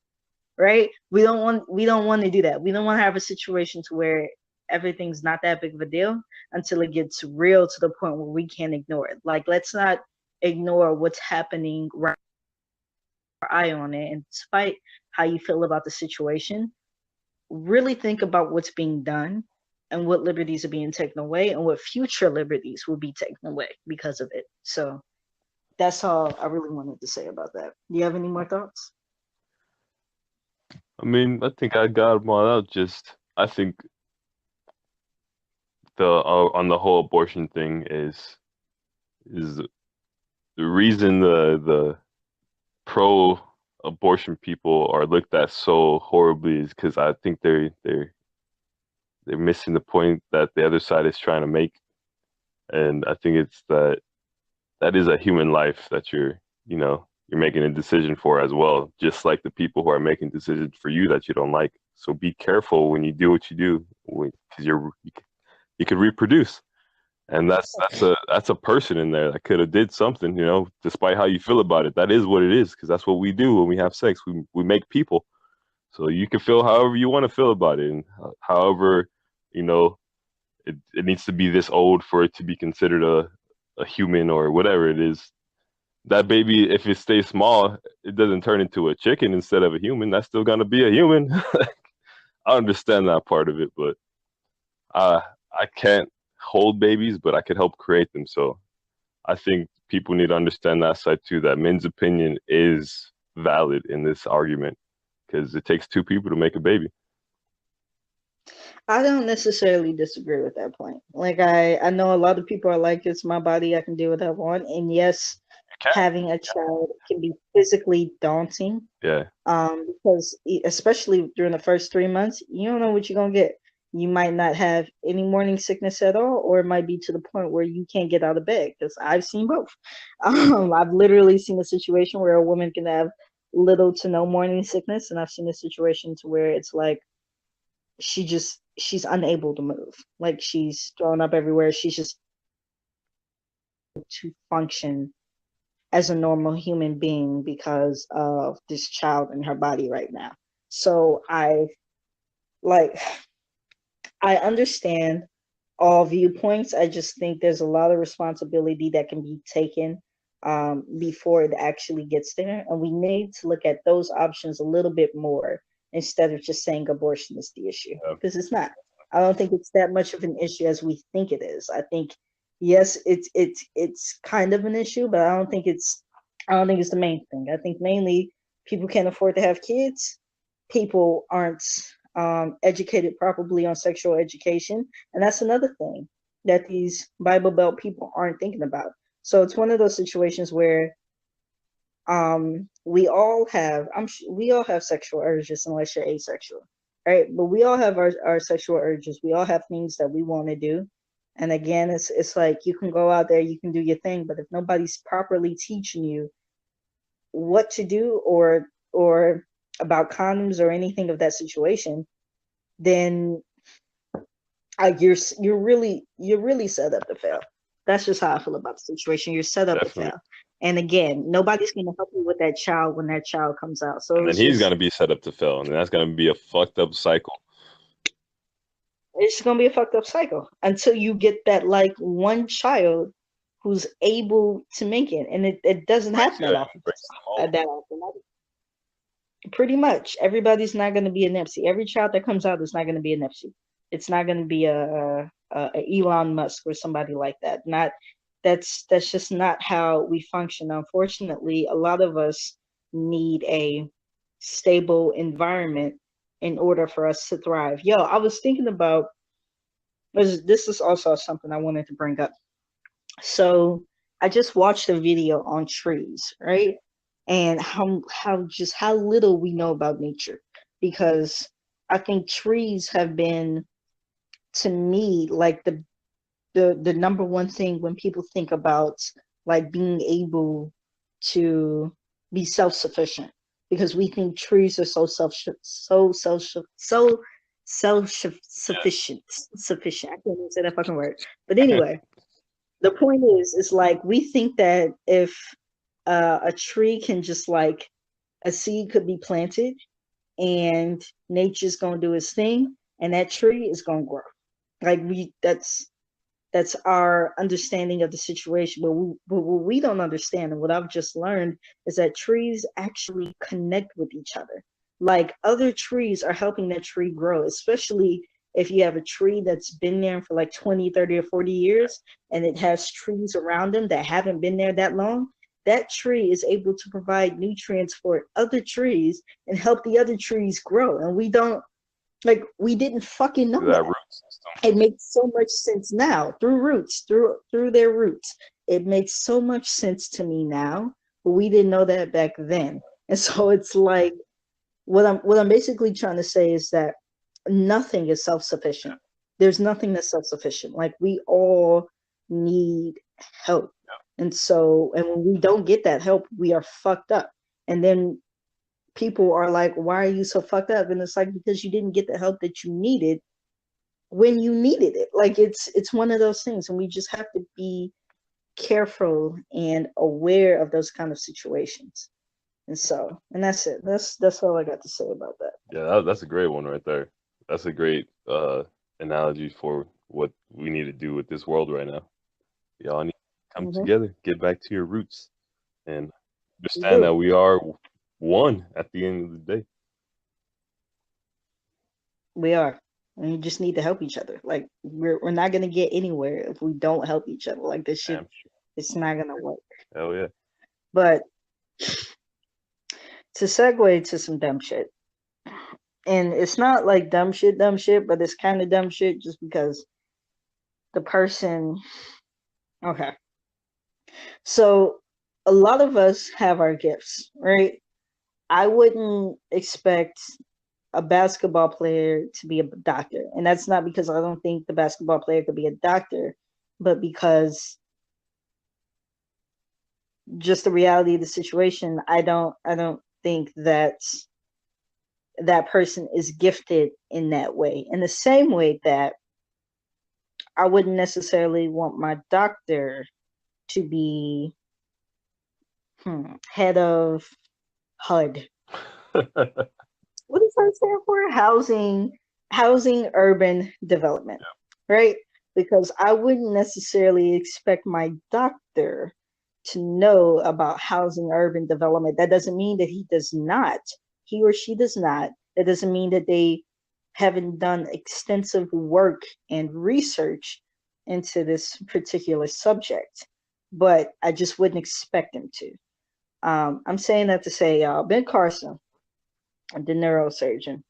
right? We don't want to do that. We don't want to have a situation to where everything's not that big of a deal until it gets real to the point where we can't ignore it. Like ignore what's happening right eye on it. And despite how you feel about the situation, really think about what's being done and what liberties are being taken away and what future liberties will be taken away because of it. So that's all I really wanted to say about that. Do you have any more thoughts? I mean, I think I got them all out. Just I think the on the whole abortion thing is the reason the pro abortion people are looked at so horribly is because I think they're missing the point that the other side is trying to make, and I think it's that that is a human life that you're making a decision for as well, just like the people who are making decisions for you that you don't like. So be careful when you do what you do, because you could reproduce, and that's a person in there that could have did something, despite how you feel about it. That is what it is, because that's what we do when we have sex. We make people. So you can feel however you want to feel about it, and however, you know, it needs to be this old for it to be considered a human or whatever it is. That baby, if it stays small, it doesn't turn into a chicken instead of a human. That's still gonna be a human. I understand that part of it, but uh, I can't hold babies, but I could help create them. So I think people need to understand that side too, that men's opinion is valid in this argument because it takes two people to make a baby. I don't necessarily disagree with that point. Like I know a lot of people are like, it's my body, I can do what I want. And yes, You can. having a child can be physically daunting. Yeah, Because especially during the first 3 months, you don't know what you're gonna get. You might not have any morning sickness at all, or it might be to the point where you can't get out of bed. Because I've seen both. I've literally seen a situation where a woman can have little to no morning sickness, and I've seen a situation to where it's like she's unable to move, like she's thrown up everywhere. She's just to function as a normal human being because of this child in her body right now. So like I understand all viewpoints. I just think there's a lot of responsibility that can be taken before it actually gets there. And we need to look at those options a little bit more instead of just saying abortion is the issue, yeah, because it's not. I don't think it's that much of an issue as we think it is. I think yes, it's kind of an issue, but I don't think it's the main thing. I think mainly people can't afford to have kids. People aren't educated properly on sexual education, and that's another thing that these Bible Belt people aren't thinking about. So it's one of those situations where we all have we all have sexual urges unless you're asexual, right? But we all have our sexual urges. We all have things that we want to do. And again, it's like you can go out there, you can do your thing, but if nobody's properly teaching you what to do or about condoms or anything of that situation, then you're really set up to fail. That's just how I feel about the situation. You're set up to definitely. fail. And again, nobody's gonna help you with that child when that child comes out. So And then he's gonna be set up to fail, and that's gonna be a fucked up cycle. it's gonna be a fucked up cycle until you get that like one child who's able to make it. And it doesn't happen that often. Breaks the mold. That often. Pretty much everybody's not going to be a Nipsey. Every child that comes out is not going to be a Nipsey. It's not going to be a Elon Musk or somebody like that. Not that's just not how we function. Unfortunately, a lot of us need a stable environment in order for us to thrive. Yo, I was thinking about this is also something I wanted to bring up. So I just watched a video on trees, right? And how little we know about nature, because I think trees have been, to me, like the number one thing when people think about like being able to be self-sufficient, because we think trees are so self sufficient. I can't even say that fucking word. But anyway, the point is like we think that if a tree can just like a seed could be planted and nature's gonna do its thing and that tree is gonna grow. Like we That's our understanding of the situation. But what we don't understand, and what I've just learned, is that trees actually connect with each other. Like other trees are helping that tree grow, especially if you have a tree that's been there for like 20, 30, or 40 years, and it has trees around them that haven't been there that long. That tree is able to provide nutrients for other trees and help the other trees grow. And we don't, like, we didn't fucking know That that. root system. It makes so much sense now through roots, through their roots. It makes so much sense to me now, but we didn't know that back then. And so it's like, what I'm basically trying to say is that nothing is self-sufficient. There's nothing that's self-sufficient. Like we all need help. And so, and when we don't get that help, we are fucked up. And then people are like, why are you so fucked up? And it's like, because you didn't get the help that you needed when you needed it. Like it's one of those things, and we just have to be careful and aware of those kind of situations. And so, and that's it. That's all I got to say about that. Yeah, that's a great one right there. That's a great analogy for what we need to do with this world right now. Y'all need to come Mm-hmm. together, get back to your roots, and We understand do. that we are one at the end of the day. We are. And you just need to help each other. Like we're not gonna get anywhere if we don't help each other. Like this shit, Damn sure. it's not gonna work. Hell yeah. But to segue to some dumb shit, and it's not like dumb shit, but it's kind of dumb shit just because the person. Okay, so a lot of us have our gifts, right? I wouldn't expect a basketball player to be a doctor. And that's not because I don't think the basketball player could be a doctor, but because just the reality of the situation, I don't think that that person is gifted in that way. In the same way that I wouldn't necessarily want my doctor to be head of HUD. What does that stand for? Housing urban development, right? Because I wouldn't necessarily expect my doctor to know about housing urban development. That doesn't mean that he or she does not. That doesn't mean that they haven't done extensive work and research into this particular subject. But I just wouldn't expect them to. I'm saying that to say, Ben Carson, the neurosurgeon,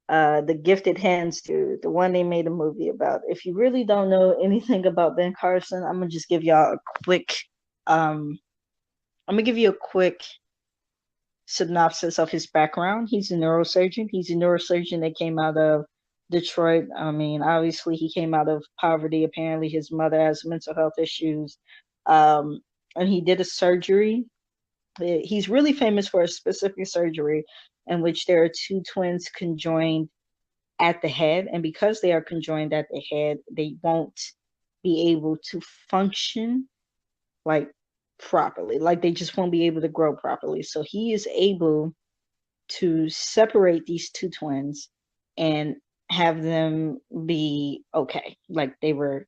the gifted hands dude, the one they made a movie about. If you really don't know anything about Ben Carson, I'm gonna just give y'all a quick I'm gonna give you a quick synopsis of his background. He's a neurosurgeon. He's a neurosurgeon that came out of Detroit. I mean, obviously he came out of poverty. Apparently his mother has mental health issues. Um, and he did a surgery. He's really famous for a specific surgery in which there are two twins conjoined at the head, and because they are conjoined at the head, they won't be able to function like properly. Like they just won't be able to grow properly. So he is able to separate these two twins and have them be okay. Like they weren't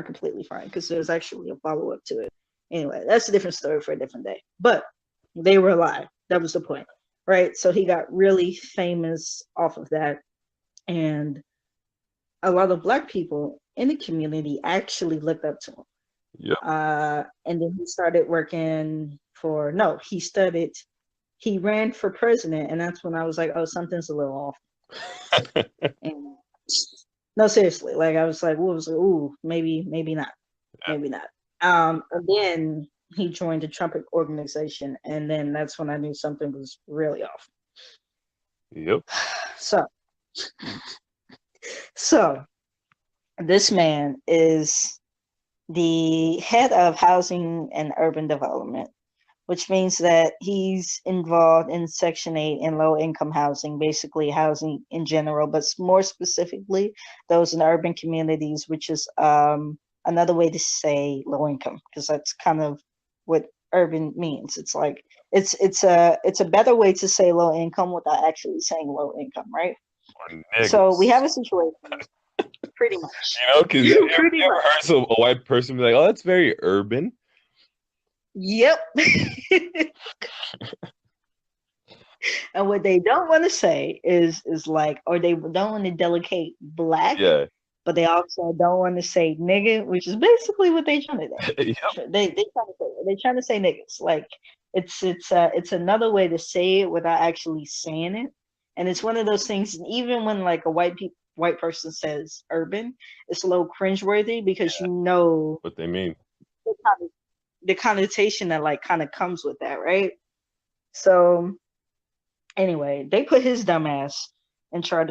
completely fine because there's actually a follow up to it. Anyway, that's a different story for a different day. But they were alive. That was the point, right? So he got really famous off of that, and a lot of Black people in the community actually looked up to him. Yep. And then he started working for, no, he ran for president. And that's when I was like, oh, something's a little off. And no, seriously, like I was like, ooh, maybe not, maybe not. And then he joined the Trump organization. And then that's when I knew something was really off. Yep. So this man is the head of housing and urban development, which means that he's involved in Section 8 and low income housing, basically housing in general, but more specifically those in urban communities, which is another way to say low income, because that's kind of what urban means. It's like it's a better way to say low income without actually saying low income, right? Or So we niggas. have a situation. Pretty much. Because you Pretty ever much. heard a white person be like, "Oh, that's very urban." Yep. And what they don't want to say is like, or they don't want to delegate black, Yeah. but they also don't want to say nigga, which is basically what they trying to do. Yep. They trying to say niggas. Like it's another way to say it without actually saying it. And it's one of those things. Even when like a white person says urban, it's a little cringeworthy because you know What they mean. the connotation that like kind of comes with that, right? So anyway, they put his dumbass in charge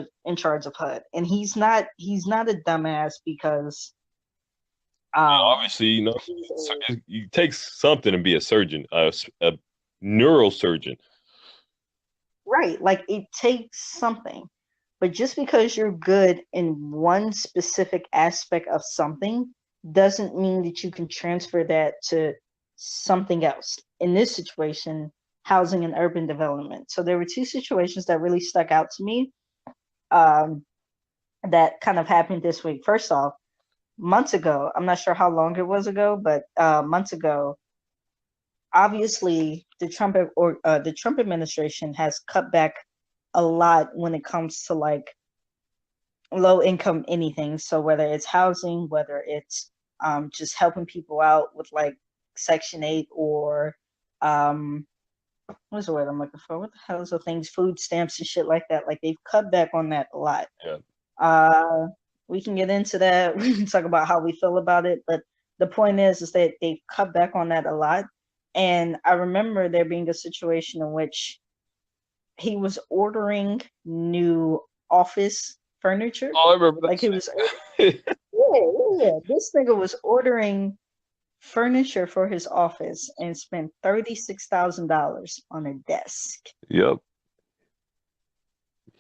of HUD, and he's not a dumbass because Obviously, he's a, it takes something to be a surgeon, a neurosurgeon. right. Like it takes something, but just because you're good in one specific aspect of something doesn't mean that you can transfer that to something else. In this situation, housing and urban development. So there were two situations that really stuck out to me. Um, that kind of happened this week. First off, months ago, I'm not sure how long it was ago, but months ago, obviously the Trump administration has cut back a lot when it comes to like low income anything. So whether it's housing, whether it's just helping people out with like Section 8 or what's the word I'm looking for? What the hell is the things? Food stamps and shit like that. Like they've cut back on that a lot. Yeah. Uh, we can get into that. We can talk about how we feel about it, but the point is that they've cut back on that a lot. And I remember there being a situation in which he was ordering new office furniture. Oh, I remember Like he was, that. yeah. This nigga was ordering furniture for his office and spent $36,000 on a desk. Yep.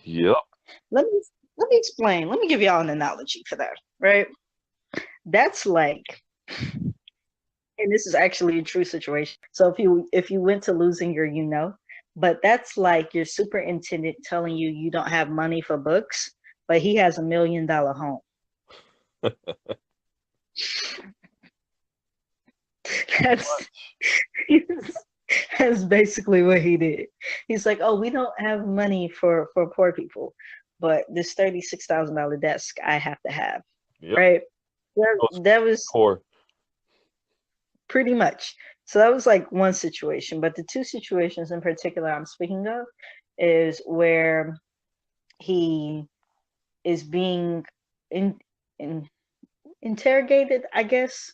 Yep. Let me let me explain. Let me give y'all an analogy for that, right? That's like, and this is actually a true situation. So if you went to losing your, but that's like your superintendent telling you you don't have money for books, but he has $1 million home. That's that's basically what he did. He's like, oh, we don't have money for poor people, but this $36,000 desk I have to have, Yep. right? That was Core. pretty much. So that was like one situation, but the two situations in particular I'm speaking of is where he is being in interrogated, I guess.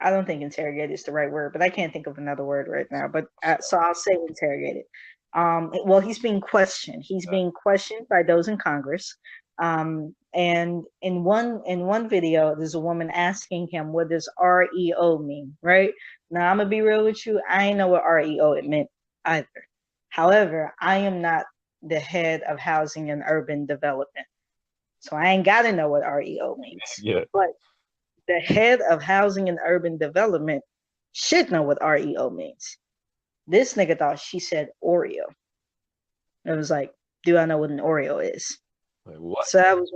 I don't think interrogated is the right word, but I can't think of another word right now. But so I'll say interrogated. Well, he's being questioned. He's being questioned by those in Congress. And in one video, there's a woman asking him, "What does REO mean?" Right now, I'm gonna be real with you. I ain't know what REO it meant either. However, I am not the head of housing and urban development, so I ain't gotta know what REO means. Yeah. But the head of housing and urban development should know what REO means. This nigga thought she said Oreo. It was like, do I know what an Oreo is? Like what? So I was,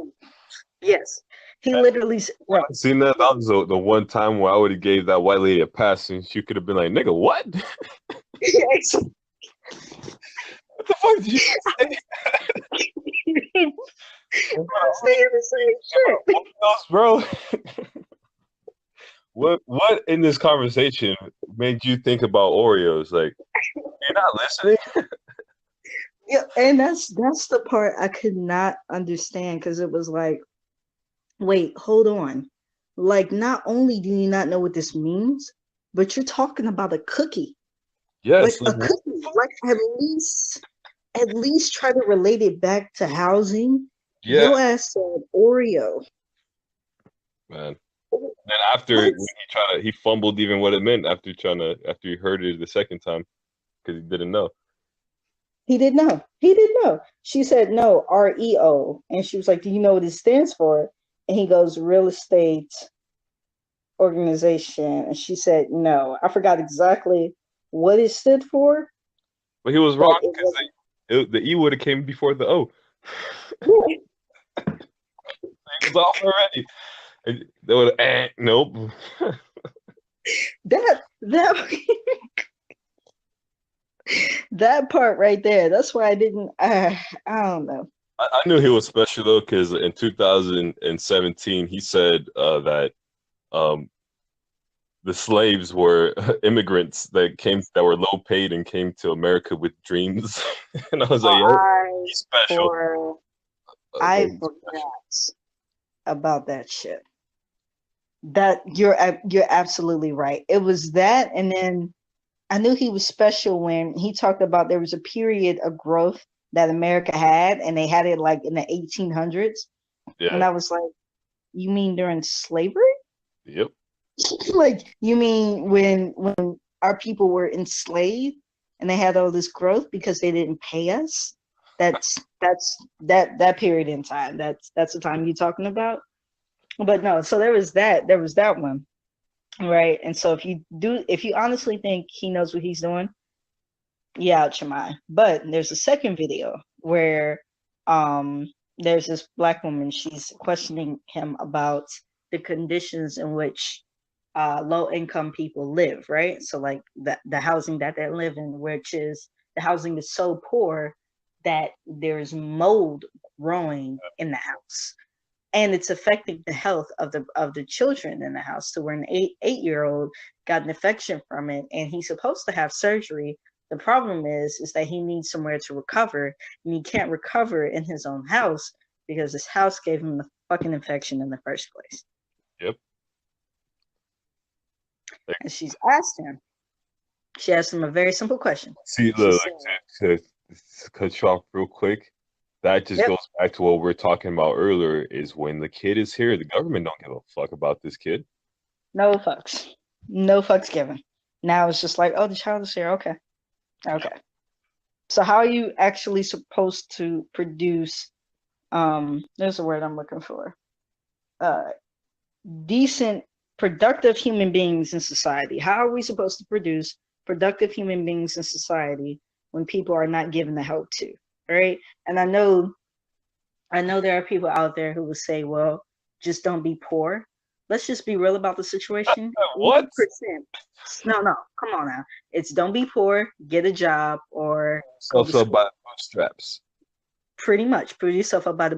yes. He literally said, I seen that. That was the one time where I would have gave that white lady a pass, and she could have been like, "Nigga, what? What the fuck did you say?" saying the same shit. Bro. What in this conversation made you think about Oreos? Like, you're not listening? Yeah, and that's the part I could not understand because it was like, wait, hold on. Like, not only do you not know what this means, but you're talking about a cookie. Like Yes. a cookie. Like at least try to relate it back to housing. Yeah, Your ass said Oreo. man. And after What? when he fumbled even what it meant after he heard it the second time because he didn't know. He didn't know. He didn't know. She said no, REO. And she was like, do you know what it stands for? And he goes, real estate organization. And she said no. I forgot exactly what it stood for. But he was But wrong it was because the E would have came before the O. was off already. And they would, nope. That that part right there. That's why I didn't. I don't know. I knew he was special though, because in 2017 he said that um, the slaves were immigrants that were low paid and came to America with dreams, and I was like, "Yep, I he's special." for Like, I he's special. forgot about that shit. That you're absolutely right. It was that, and then I knew he was special when he talked about there was a period of growth that America had, and they had it like in the 1800s, and Yeah. I was like, you mean during slavery? Yep. Like you mean when our people were enslaved and they had all this growth because they didn't pay us? That's that period in time. That's the time you're talking about. But no, so there was that one, right? And so if you honestly think he knows what he's doing, yeah, out your mind. But there's a second video where there's this black woman, she's questioning him about the conditions in which low income people live, right? So like the housing that they live in, which is the housing is so poor that there's mold growing in the house, and it's affecting the health of the children in the house. So where an 8-year old got an infection from it, and he's supposed to have surgery. The problem is that he needs somewhere to recover, and he can't recover in his own house because his house gave him the fucking infection in the first place. Yep. And she asked him a very simple question. See, She look, said, to cut you off real quick, that just "Yep, goes back to what we were talking about earlier, is when the kid is here, the government don't give a fuck about this kid. no fucks, no fucks given." Now it's just like, oh, the child is here. Okay, Yep. okay. So how are you actually supposed to produce? There's a word I'm looking for. Uh, decent, productive human beings in society. How are we supposed to produce productive human beings in society when people are not given the help to? Right? And I know there are people out there who will say, well, just don't be poor. Let's just be real about the situation. What? 80%. No, no, come on now. It's don't be poor, get a job, or go to Self up school. by bootstraps. Pretty much, put yourself up by the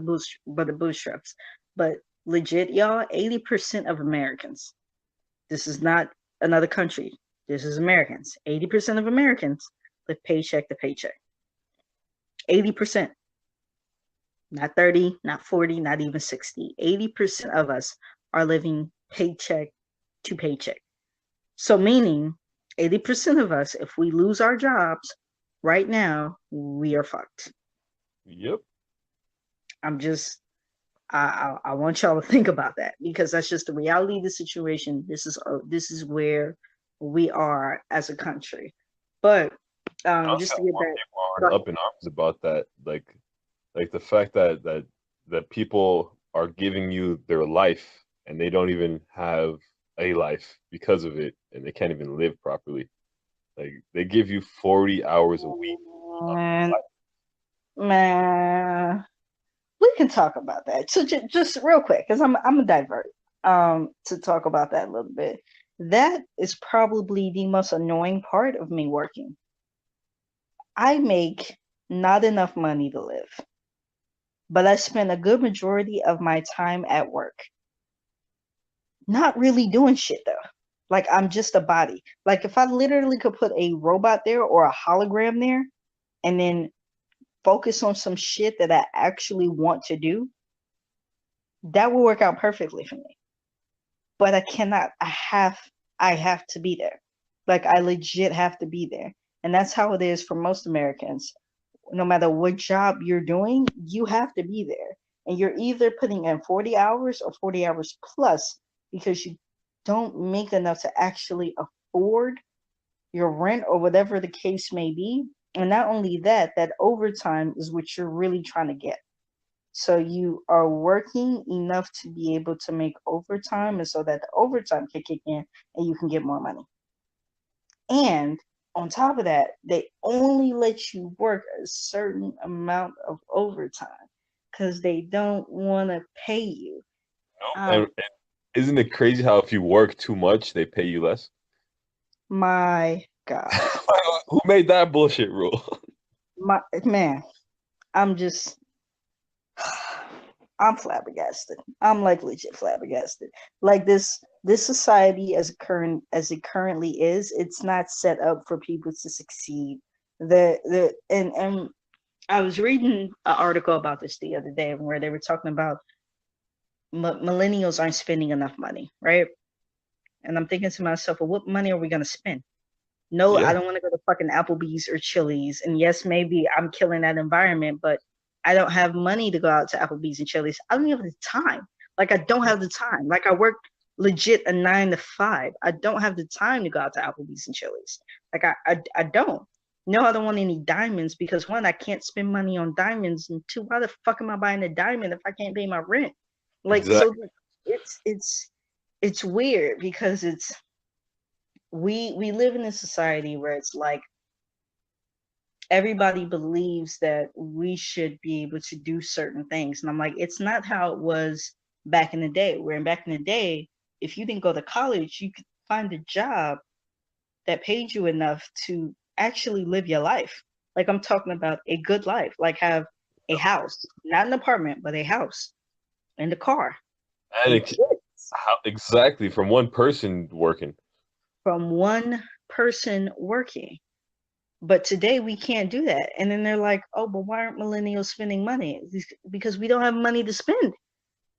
bootstraps. But legit, y'all, 80% of Americans, this is not another country. This is Americans. 80% of Americans live paycheck to paycheck. 80%. Not 30, not 40, not even 60. 80% of us are living paycheck to paycheck. So, meaning 80% of us, if we lose our jobs right now, we are fucked. Yep. I'm just, I want y'all to think about that because that's just the reality of the situation. This is where we are as a country. But Honestly, just to get more back, people go are up in arms about that. Like the fact that people are giving you their life and they don't even have a life because of it, and they can't even live properly. Like they give you 40 hours a week of man, life. man, we can talk about that. So just real quick, because I'm a divert to talk about that a little bit. That is probably the most annoying part of me working. I make not enough money to live, but I spend a good majority of my time at work. Not really doing shit though. Like I'm just a body. Like if I literally could put a robot there or a hologram there and then focus on some shit that I actually want to do, that will work out perfectly for me. But I cannot. I have to be there. Like I legit have to be there. And that's how it is for most Americans. No matter what job you're doing, you have to be there. And you're either putting in 40 hours or 40 hours plus because you don't make enough to actually afford your rent or whatever the case may be. And not only that, that overtime is what you're really trying to get. So you are working enough to be able to make overtime and so that the overtime can kick in and you can get more money. And on top of that, they only let you work a certain amount of overtime because they don't want to pay you. And Um, isn't it crazy how if you work too much, they pay you less? my God, Who made that bullshit rule? my man, I'm just, I'm flabbergasted. I'm like legit flabbergasted. Like this society as it currently is, it's not set up for people to succeed. The and I was reading an article about this the other day where they were talking about millennials aren't spending enough money, right? And I'm thinking to myself, well, what money are we gonna spend? No, I Yeah, don't want to go to fucking Applebee's or Chili's. And yes, maybe I'm killing that environment, but I don't have money to go out to Applebee's and Chili's. I don't have the time. Like I don't have the time. Like I work legit a 9 to 5. I don't have the time to go out to Applebee's and Chili's. Like I don't. No, I don't want any diamonds because one, I can't spend money on diamonds, and two, why the fuck am I buying a diamond if I can't pay my rent? Like so, exactly. it's weird because we live in a society where it's like everybody believes that we should be able to do certain things. And I'm like, it's not how it was back in the day. Where back in the day, if you didn't go to college, you could find a job that paid you enough to actually live your life. Like I'm talking about a good life, like have a house, not an apartment, but a house and a car And and kids how exactly from one person working. from one person working. But today we can't do that. And then they're like, oh, but why aren't millennials spending money? Because we don't have money to spend.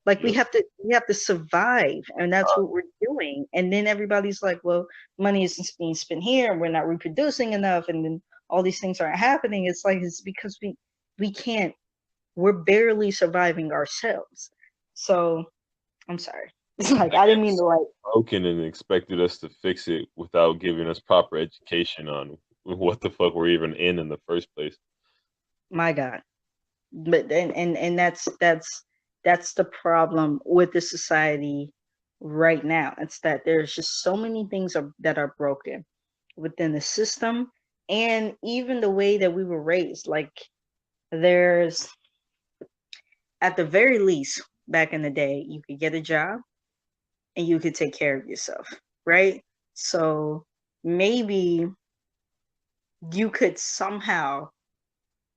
Like Yep. we have to survive, and that's what we're doing. And then everybody's like, well, money isn't being spent here, and we're not reproducing enough, and then all these things aren't happening. It's like it's because we can't. We're barely surviving ourselves. So I'm sorry. It's like I didn't mean to like Broken and expected us to fix it without giving us proper education on what the fuck we're even in the first place. my God. But and that's the problem with the society right now. It's that there's just so many things that are broken within the system and even the way that we were raised. Like there's at the very least back in the day, you could get a job and you could take care of yourself, right? So maybe you could somehow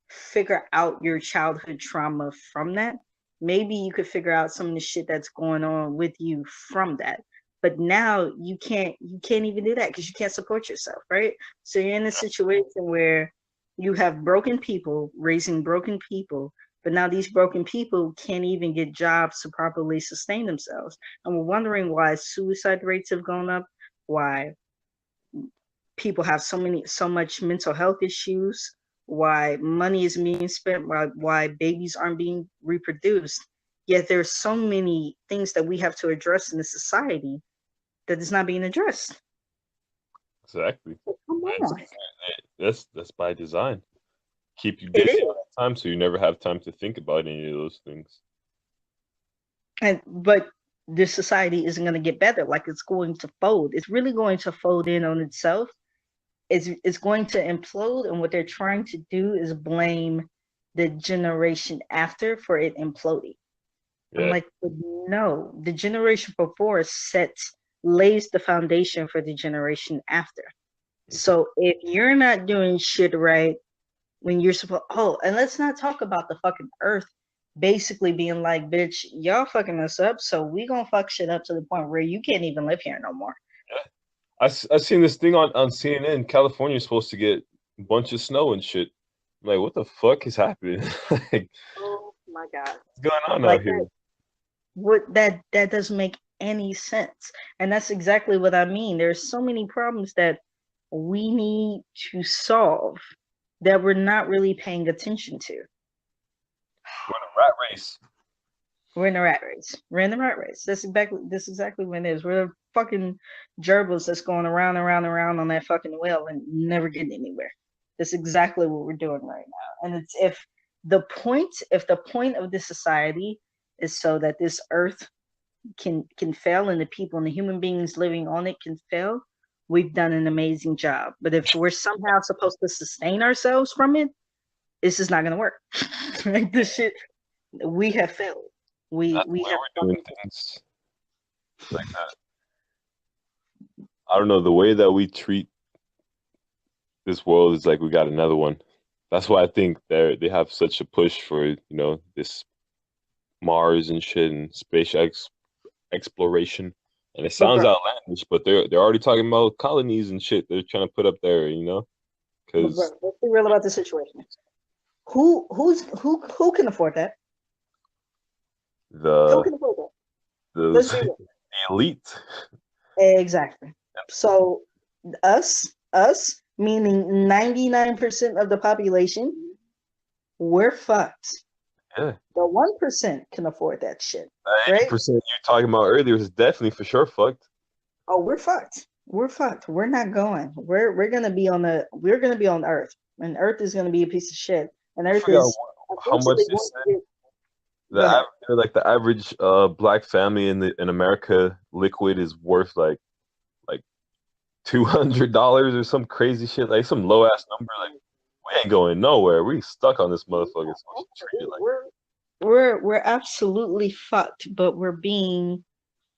figure out your childhood trauma from that. Maybe you could figure out some of the shit that's going on with you from that. But now you can't even do that because you can't support yourself, right? So you're in a situation where you have broken people raising broken people, but now these broken people can't even get jobs to properly sustain themselves. And we're wondering why suicide rates have gone up, why people have so much mental health issues, why money is being spent, why babies aren't being reproduced. Yet there's so many things that we have to address in the society that is not being addressed. Exactly. Come on. That's by design. Keep you It busy is. all the time so you never have time to think about any of those things. And but this society isn't going to get better. Like it's going to fold. It's really going to fold in on itself. It's going to implode. And what they're trying to do is blame the generation after for it imploding. I'm Yeah. like, no, the generation before lays the foundation for the generation after. Mhm. So if you're not doing shit right when you're supposed, oh, and let's not talk about the fucking earth basically being like, bitch, y'all fucking us up, so we gonna fuck shit up to the point where you can't even live here no more. Yeah. I seen this thing on CNN. California's supposed to get a bunch of snow and shit. I'm like, what the fuck is happening? Like, Oh my God. what's going on Like out that, here? that doesn't make any sense. And that's exactly what I mean. There's so many problems that we need to solve that we're not really paying attention to. We're in a rat race. We're in the rat race. We're in the rat race. That's exactly what it is. We're the fucking gerbils that's going around and around and around on that fucking wheel and never getting anywhere. That's exactly what we're doing right now. And it's if the point of this society is so that this earth can fail and the people and the human beings living on it can fail, we've done an amazing job. But if we're somehow supposed to sustain ourselves from it, this is not gonna work. Like this shit, we have failed. We That's the we way have we're doing things. Like I don't know, the way that we treat this world is like we got another one. That's why I think they have such a push for, this Mars and shit and exploration. And it but sounds bro, outlandish, but they're already talking about colonies and shit they're trying to put up there, but bro, because let's be real about the situation. Who can afford that? Who the can afford that? Let's those be real. elite. Exactly. So us, meaning 99% of the population, we're fucked. Yeah. The 1% can afford that shit, That right? 80% you're talking about earlier is definitely for sure fucked. Oh, we're fucked. We're fucked. We're not going. We're gonna be on Earth, and Earth is gonna be a piece of shit, and I Earth forgot is how much eventually they going said. to get. Go ahead. Like the average black family in America liquid is worth like $200 or some crazy shit, like some low ass number. Like we ain't going nowhere. We stuck on this motherfucker. So we should treat it like We're absolutely fucked, but we're being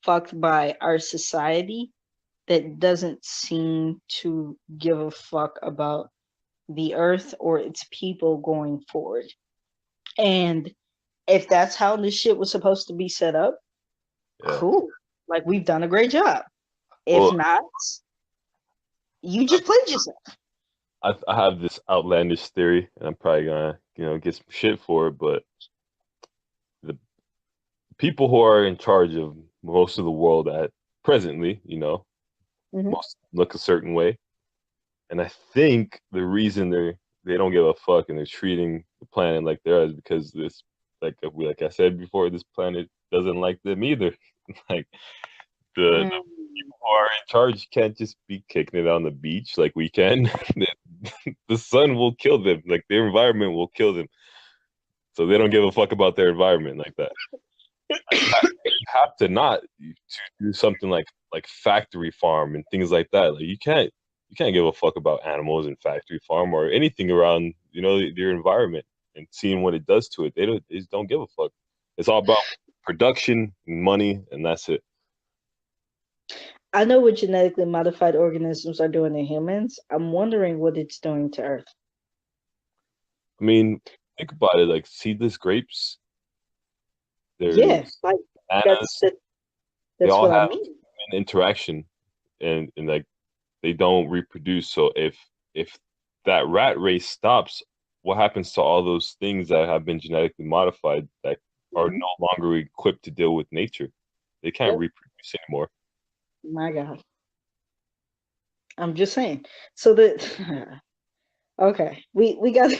fucked by our society that doesn't seem to give a fuck about the earth or its people going forward. And if that's how this shit was supposed to be set up, yeah. cool. Like we've done a great job. If Well, not, you just played yourself. I have this outlandish theory, and I'm probably gonna get some shit for it, but the people who are in charge of most of the world at presently, Mm-hmm. most look a certain way. And I think the reason they don't give a fuck and they're treating the planet like theirs is because this, like I said before, this planet doesn't like them either. Like the Mm. people who are in charge can't just be kicking it on the beach like we can. The sun will kill them. Like their environment will kill them. So they don't give a fuck about their environment like that. You have to not to do something like factory farm and things like that. Like you can't give a fuck about animals and factory farm or anything around your environment and seeing what it does to it. They just don't give a fuck. It's all about production and money, and that's it. I know what genetically modified organisms are doing to humans. I'm wondering what it's doing to Earth. I mean, think about it. Like seedless grapes, Yeah, there's like that's bananas. that, They that's all what I have mean. an interaction, and like they don't reproduce. So if that rat race stops, what happens to all those things that have been genetically modified that are Mhm. no longer equipped to deal with nature? They can't Yep. reproduce anymore. My God. I'm just saying. So that okay, we got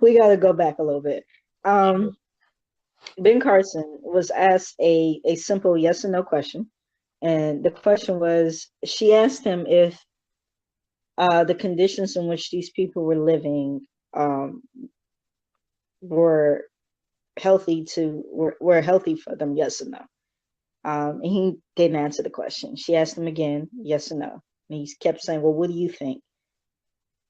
we got to go back a little bit. Sure. Um, Ben Carson was asked a simple yes or no question, and the question was she asked him if the conditions in which these people were living were were healthy for them, yes or no. And he didn't answer the question. She asked him again, yes or no. And he kept saying, well, what do you think?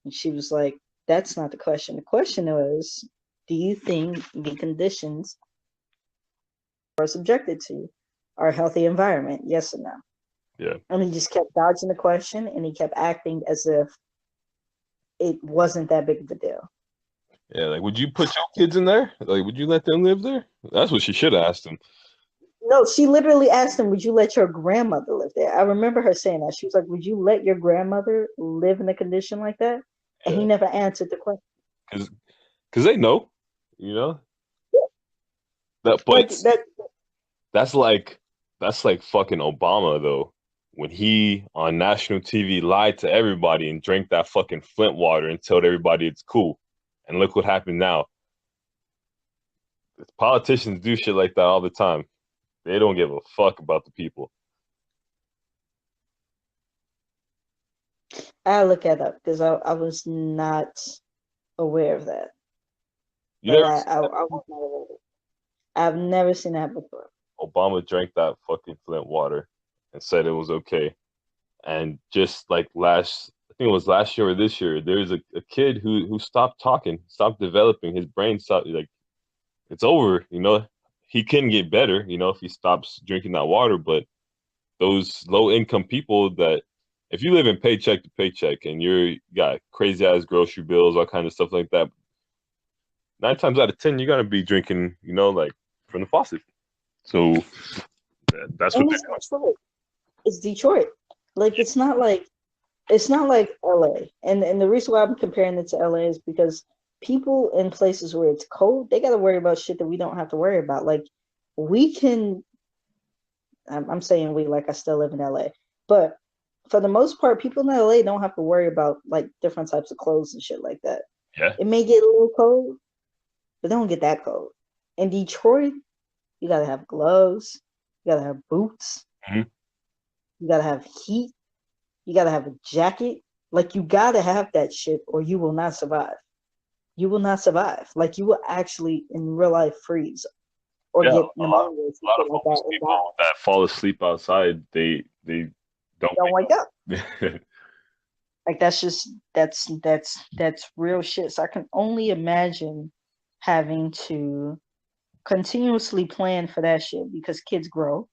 And she was like, that's not the question. The question was, do you think the conditions are subjected to are a healthy environment? Yes or no? Yeah. And he just kept dodging the question and he kept acting as if it wasn't that big of a deal. Yeah. Like, would you put your kids in there? Like, would you let them live there? That's what she should have asked him. No, she literally asked him, would you let your grandmother live there? I remember her saying that. She was like, would you let your grandmother live in a condition like that? And he Yeah. never answered the question. Because they know, you know that. Like But that. That's like fucking Obama though. When he on national TV lied to everybody and drank that fucking Flint water and told everybody it's cool. And look what happened now. Politicians do shit like that all the time. They don't give a fuck about the people. I look that up because I was not aware of that. You Like never I was not aware of it. I've never seen that before. Obama drank that fucking Flint water and said it was okay. And just like I think it was last year or this year, there's a kid who stopped talking, stopped developing. His brain stopped, like it's over. he can get better, if he stops drinking that water. But those low income people that, if you live in paycheck to paycheck and you got crazy ass grocery bills, all kind of stuff like that, 9 times out of 10, you're gonna be drinking, like from the faucet. So that's what And it's Detroit. It's Detroit. Like it's not like LA. And the reason why I'm comparing it to LA is because people in places where it's cold, they gotta worry about shit that we don't have to worry about. Like we can I'm saying we like I still live in LA. But for the most part, people in LA don't have to worry about like different types of clothes and shit like that. yeah, It may get a little cold, but they don't get that cold. In Detroit, you gotta have gloves, you gotta have boots, hmm you gotta have heat, you gotta have a jacket. Like you gotta have that shit or you will not survive. You will not survive. Like you will actually in real life freeze or yeah. get A pneumonia or lot something of like that homeless and die. people that fall asleep outside, they don't Don't wake up. wake up. Like that's just that's real shit. So I can only imagine having to continuously plan for that shit because kids grow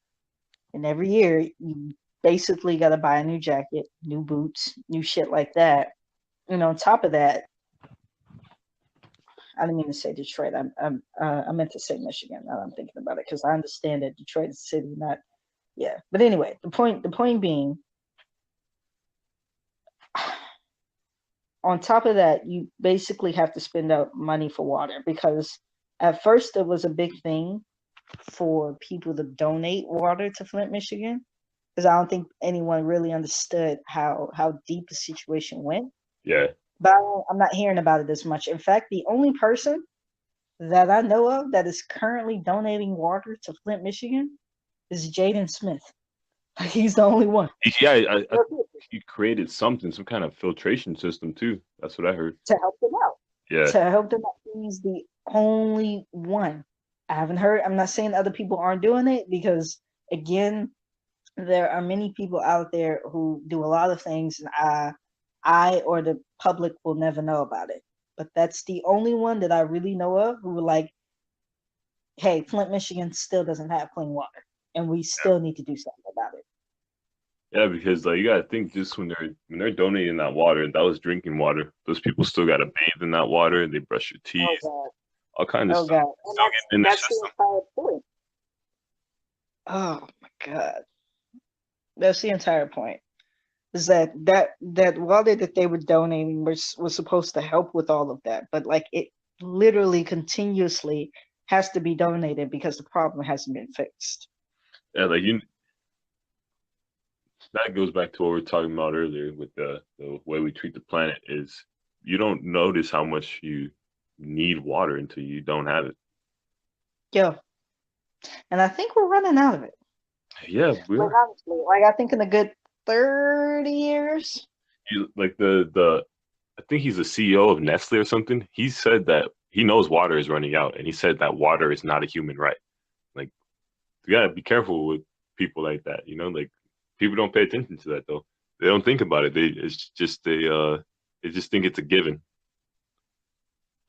and every year you basically got to buy a new jacket, new boots, new shit like that. And on top of that, I didn't mean to say Detroit. I meant to say Michigan. Now that I'm thinking about it because I understand that Detroit is a city, not yeah. But anyway, the point being, on top of that, you basically have to spend out money for water because at first it was a big thing for people to donate water to Flint, Michigan, because I don't think anyone really understood how deep the situation went. Yeah, But I'm not hearing about it as much. In fact, the only person that I know of that is currently donating water to Flint, Michigan is Jaden Smith. He's the only one yeah. I he created something, some kind of filtration system too. That's what I heard. to help them out. Yeah, To help them out. He's the only one. I haven't heard. I'm not saying other people aren't doing it because again, there are many people out there who do a lot of things, and I or the public will never know about it. But that's the only one that I really know of who were like, "Hey, Flint, Michigan still doesn't have clean water, and we still need to do something about it." yeah. Because like you gotta think, just when they're donating that water, that was drinking water. Those people still gotta bathe in that water. They brush your teeth, Oh God, all kind of oh stuff. God, and Still getting in their that's the system. entire point. Oh my God, that's the entire point. Is that water that they were donating was supposed to help with all of that, but like it literally continuously has to be donated because the problem hasn't been fixed. Yeah, like that goes back to what we were talking about earlier with the way we treat the planet is you don't notice how much you need water until you don't have it. Yeah, and I think we're running out of it. Yeah, we Like are. honestly, like I think in a good 30 years. Like the I think he's the CEO of Nestle or something. He said that he knows water is running out, and he said that water is not a human right. Like you gotta be careful with people like that. Like people don't pay attention to that though. They don't think about it. They just think it's a given.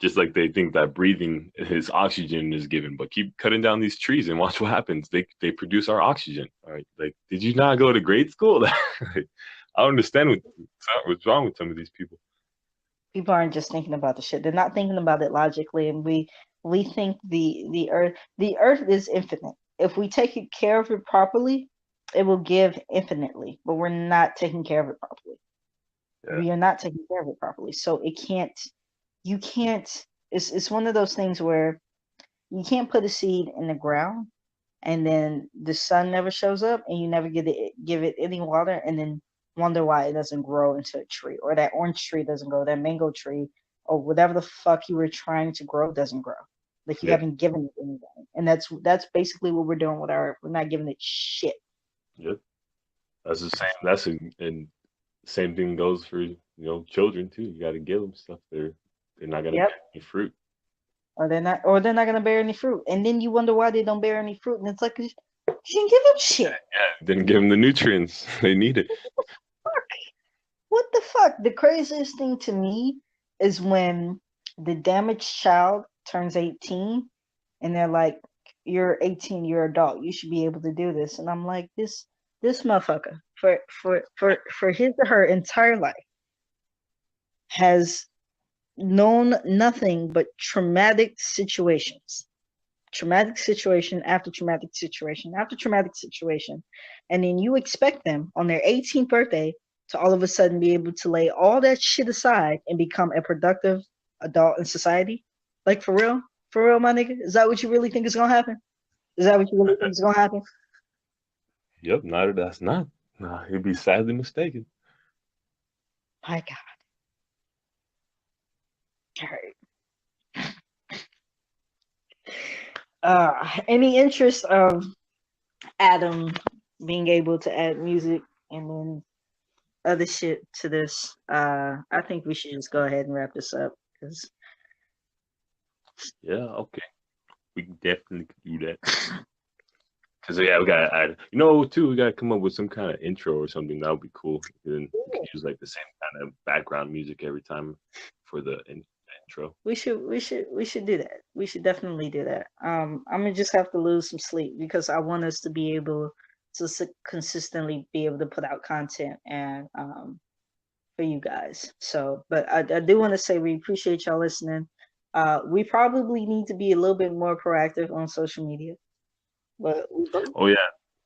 Just like they think that breathing is oxygen is given, but keep cutting down these trees and watch what happens. They produce our oxygen. All right, like did you not go to grade school? I don't understand what's wrong with some of these people. People aren't just thinking about the shit. They're not thinking about it logically, and we think the earth is infinite. If we take care of it properly, it will give infinitely. But we're not taking care of it properly. Yeah, We are not taking care of it properly. So it can't. You can't. It's one of those things where you can't put a seed in the ground and then the sun never shows up and you never give it any water and then wonder why it doesn't grow into a tree or that orange tree doesn't grow, that mango tree or whatever the fuck you were trying to grow doesn't grow. Like you yeah, haven't given it anything. And that's basically what we're doing with our we're not giving it shit. yeah. That's the same. And same thing goes for children too. You got to give them stuff. They're not gonna Yep. bear any fruit. Or they're not gonna bear any fruit. And then you wonder why they don't bear any fruit. And it's like you didn't give them shit. Yeah, didn't give them the nutrients they needed. What the fuck? The craziest thing to me is when the damaged child turns 18 and they're like, you're 18, you're adult, you should be able to do this. And I'm like, this motherfucker for his or her entire life has known nothing but traumatic situation after traumatic situation after traumatic situation. And then you expect them on their 18th birthday to all of a sudden be able to lay all that shit aside and become a productive adult in society. Like, for real? For real, my nigga? Is that what you really think is gonna happen? Is that what you really think is gonna happen? Yep, no, that's not. Nah, he'd be sadly mistaken. My God. All right. Any interest of Adam being able to add music and then other shit to this? I think we should just go ahead and wrap this up because Yeah, okay. We definitely could do that. Cause yeah, we gotta add. You know, too, we gotta come up with some kind of intro or something. That would be cool. And then we could use like the same kind of background music every time for the intro. we should do that. We should definitely do that. I'm gonna just have to lose some sleep because I want us to be able to consistently be able to put out content and for you guys. So, but I do want to say we appreciate y'all listening. We probably need to be a little bit more proactive on social media, but Oh yeah,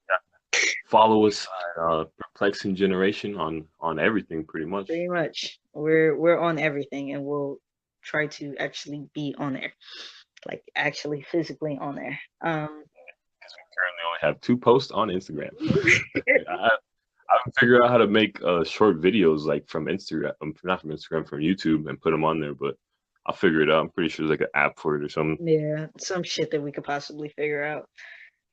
yeah. Follow us at Perplexing Generation on everything pretty much. pretty much we're on everything, and we'll try to actually be on there, like actually physically on there. Because we currently only have 2 posts on Instagram. I haven't figured out how to make short videos like from Instagram, not from Instagram, from YouTube, and put them on there. But I'll figure it out. I'm pretty sure there's like an app for it or something. Yeah, some shit that we could possibly figure out.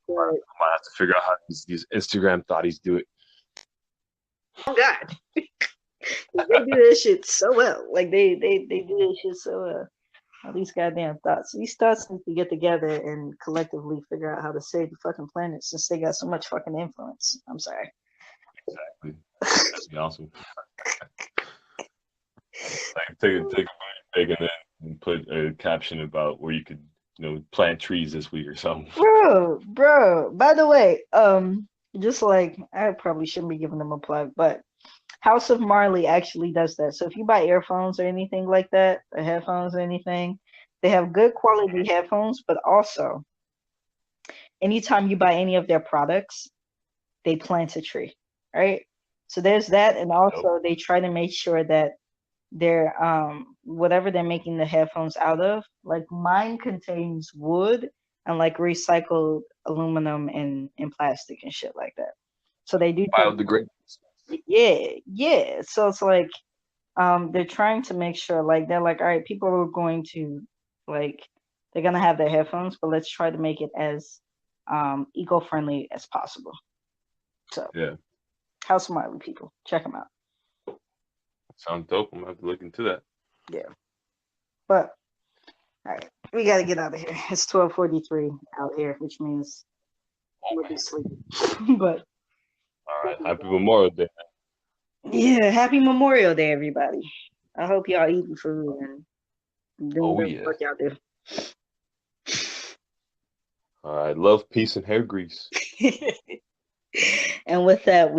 But, I might have to figure out how these Instagram thotties do it. oh God, they do this shit so well. Like they do this shit so well. All these goddamn thoughts. These thoughts need to get together and collectively figure out how to save the fucking planet since they got so much fucking influence. I'm sorry. Exactly. That'd be awesome. Like take a booty pic and then put a caption about where you could, plant trees this week or something. Bro. By the way, just like I probably shouldn't be giving them a plug, but House of Marley actually does that. So if you buy earphones or anything like that, or headphones or anything, they have good quality headphones, but also anytime you buy any of their products, they plant a tree, right? So there's that, and also they try to make sure that their whatever they're making the headphones out of, like mine contains wood and like recycled aluminum and plastic and shit like that. So they do Biodegradable. yeah. So it's like they're trying to make sure, like they're like, all right, people are going to like they're gonna have their headphones, but let's try to make it as eco-friendly as possible. So Yeah, House of Marley people, check them out. sounds dope. I'm gonna have to look into that. Yeah. But all right, we gotta get out of here. It's 12:43 out here, which means we'll be sleeping. But All right, happy Memorial Day. yeah, happy Memorial Day, everybody. I hope y'all eating food and doing whatever the fuck y'all do. All right, love, peace, and hair grease. And with that, we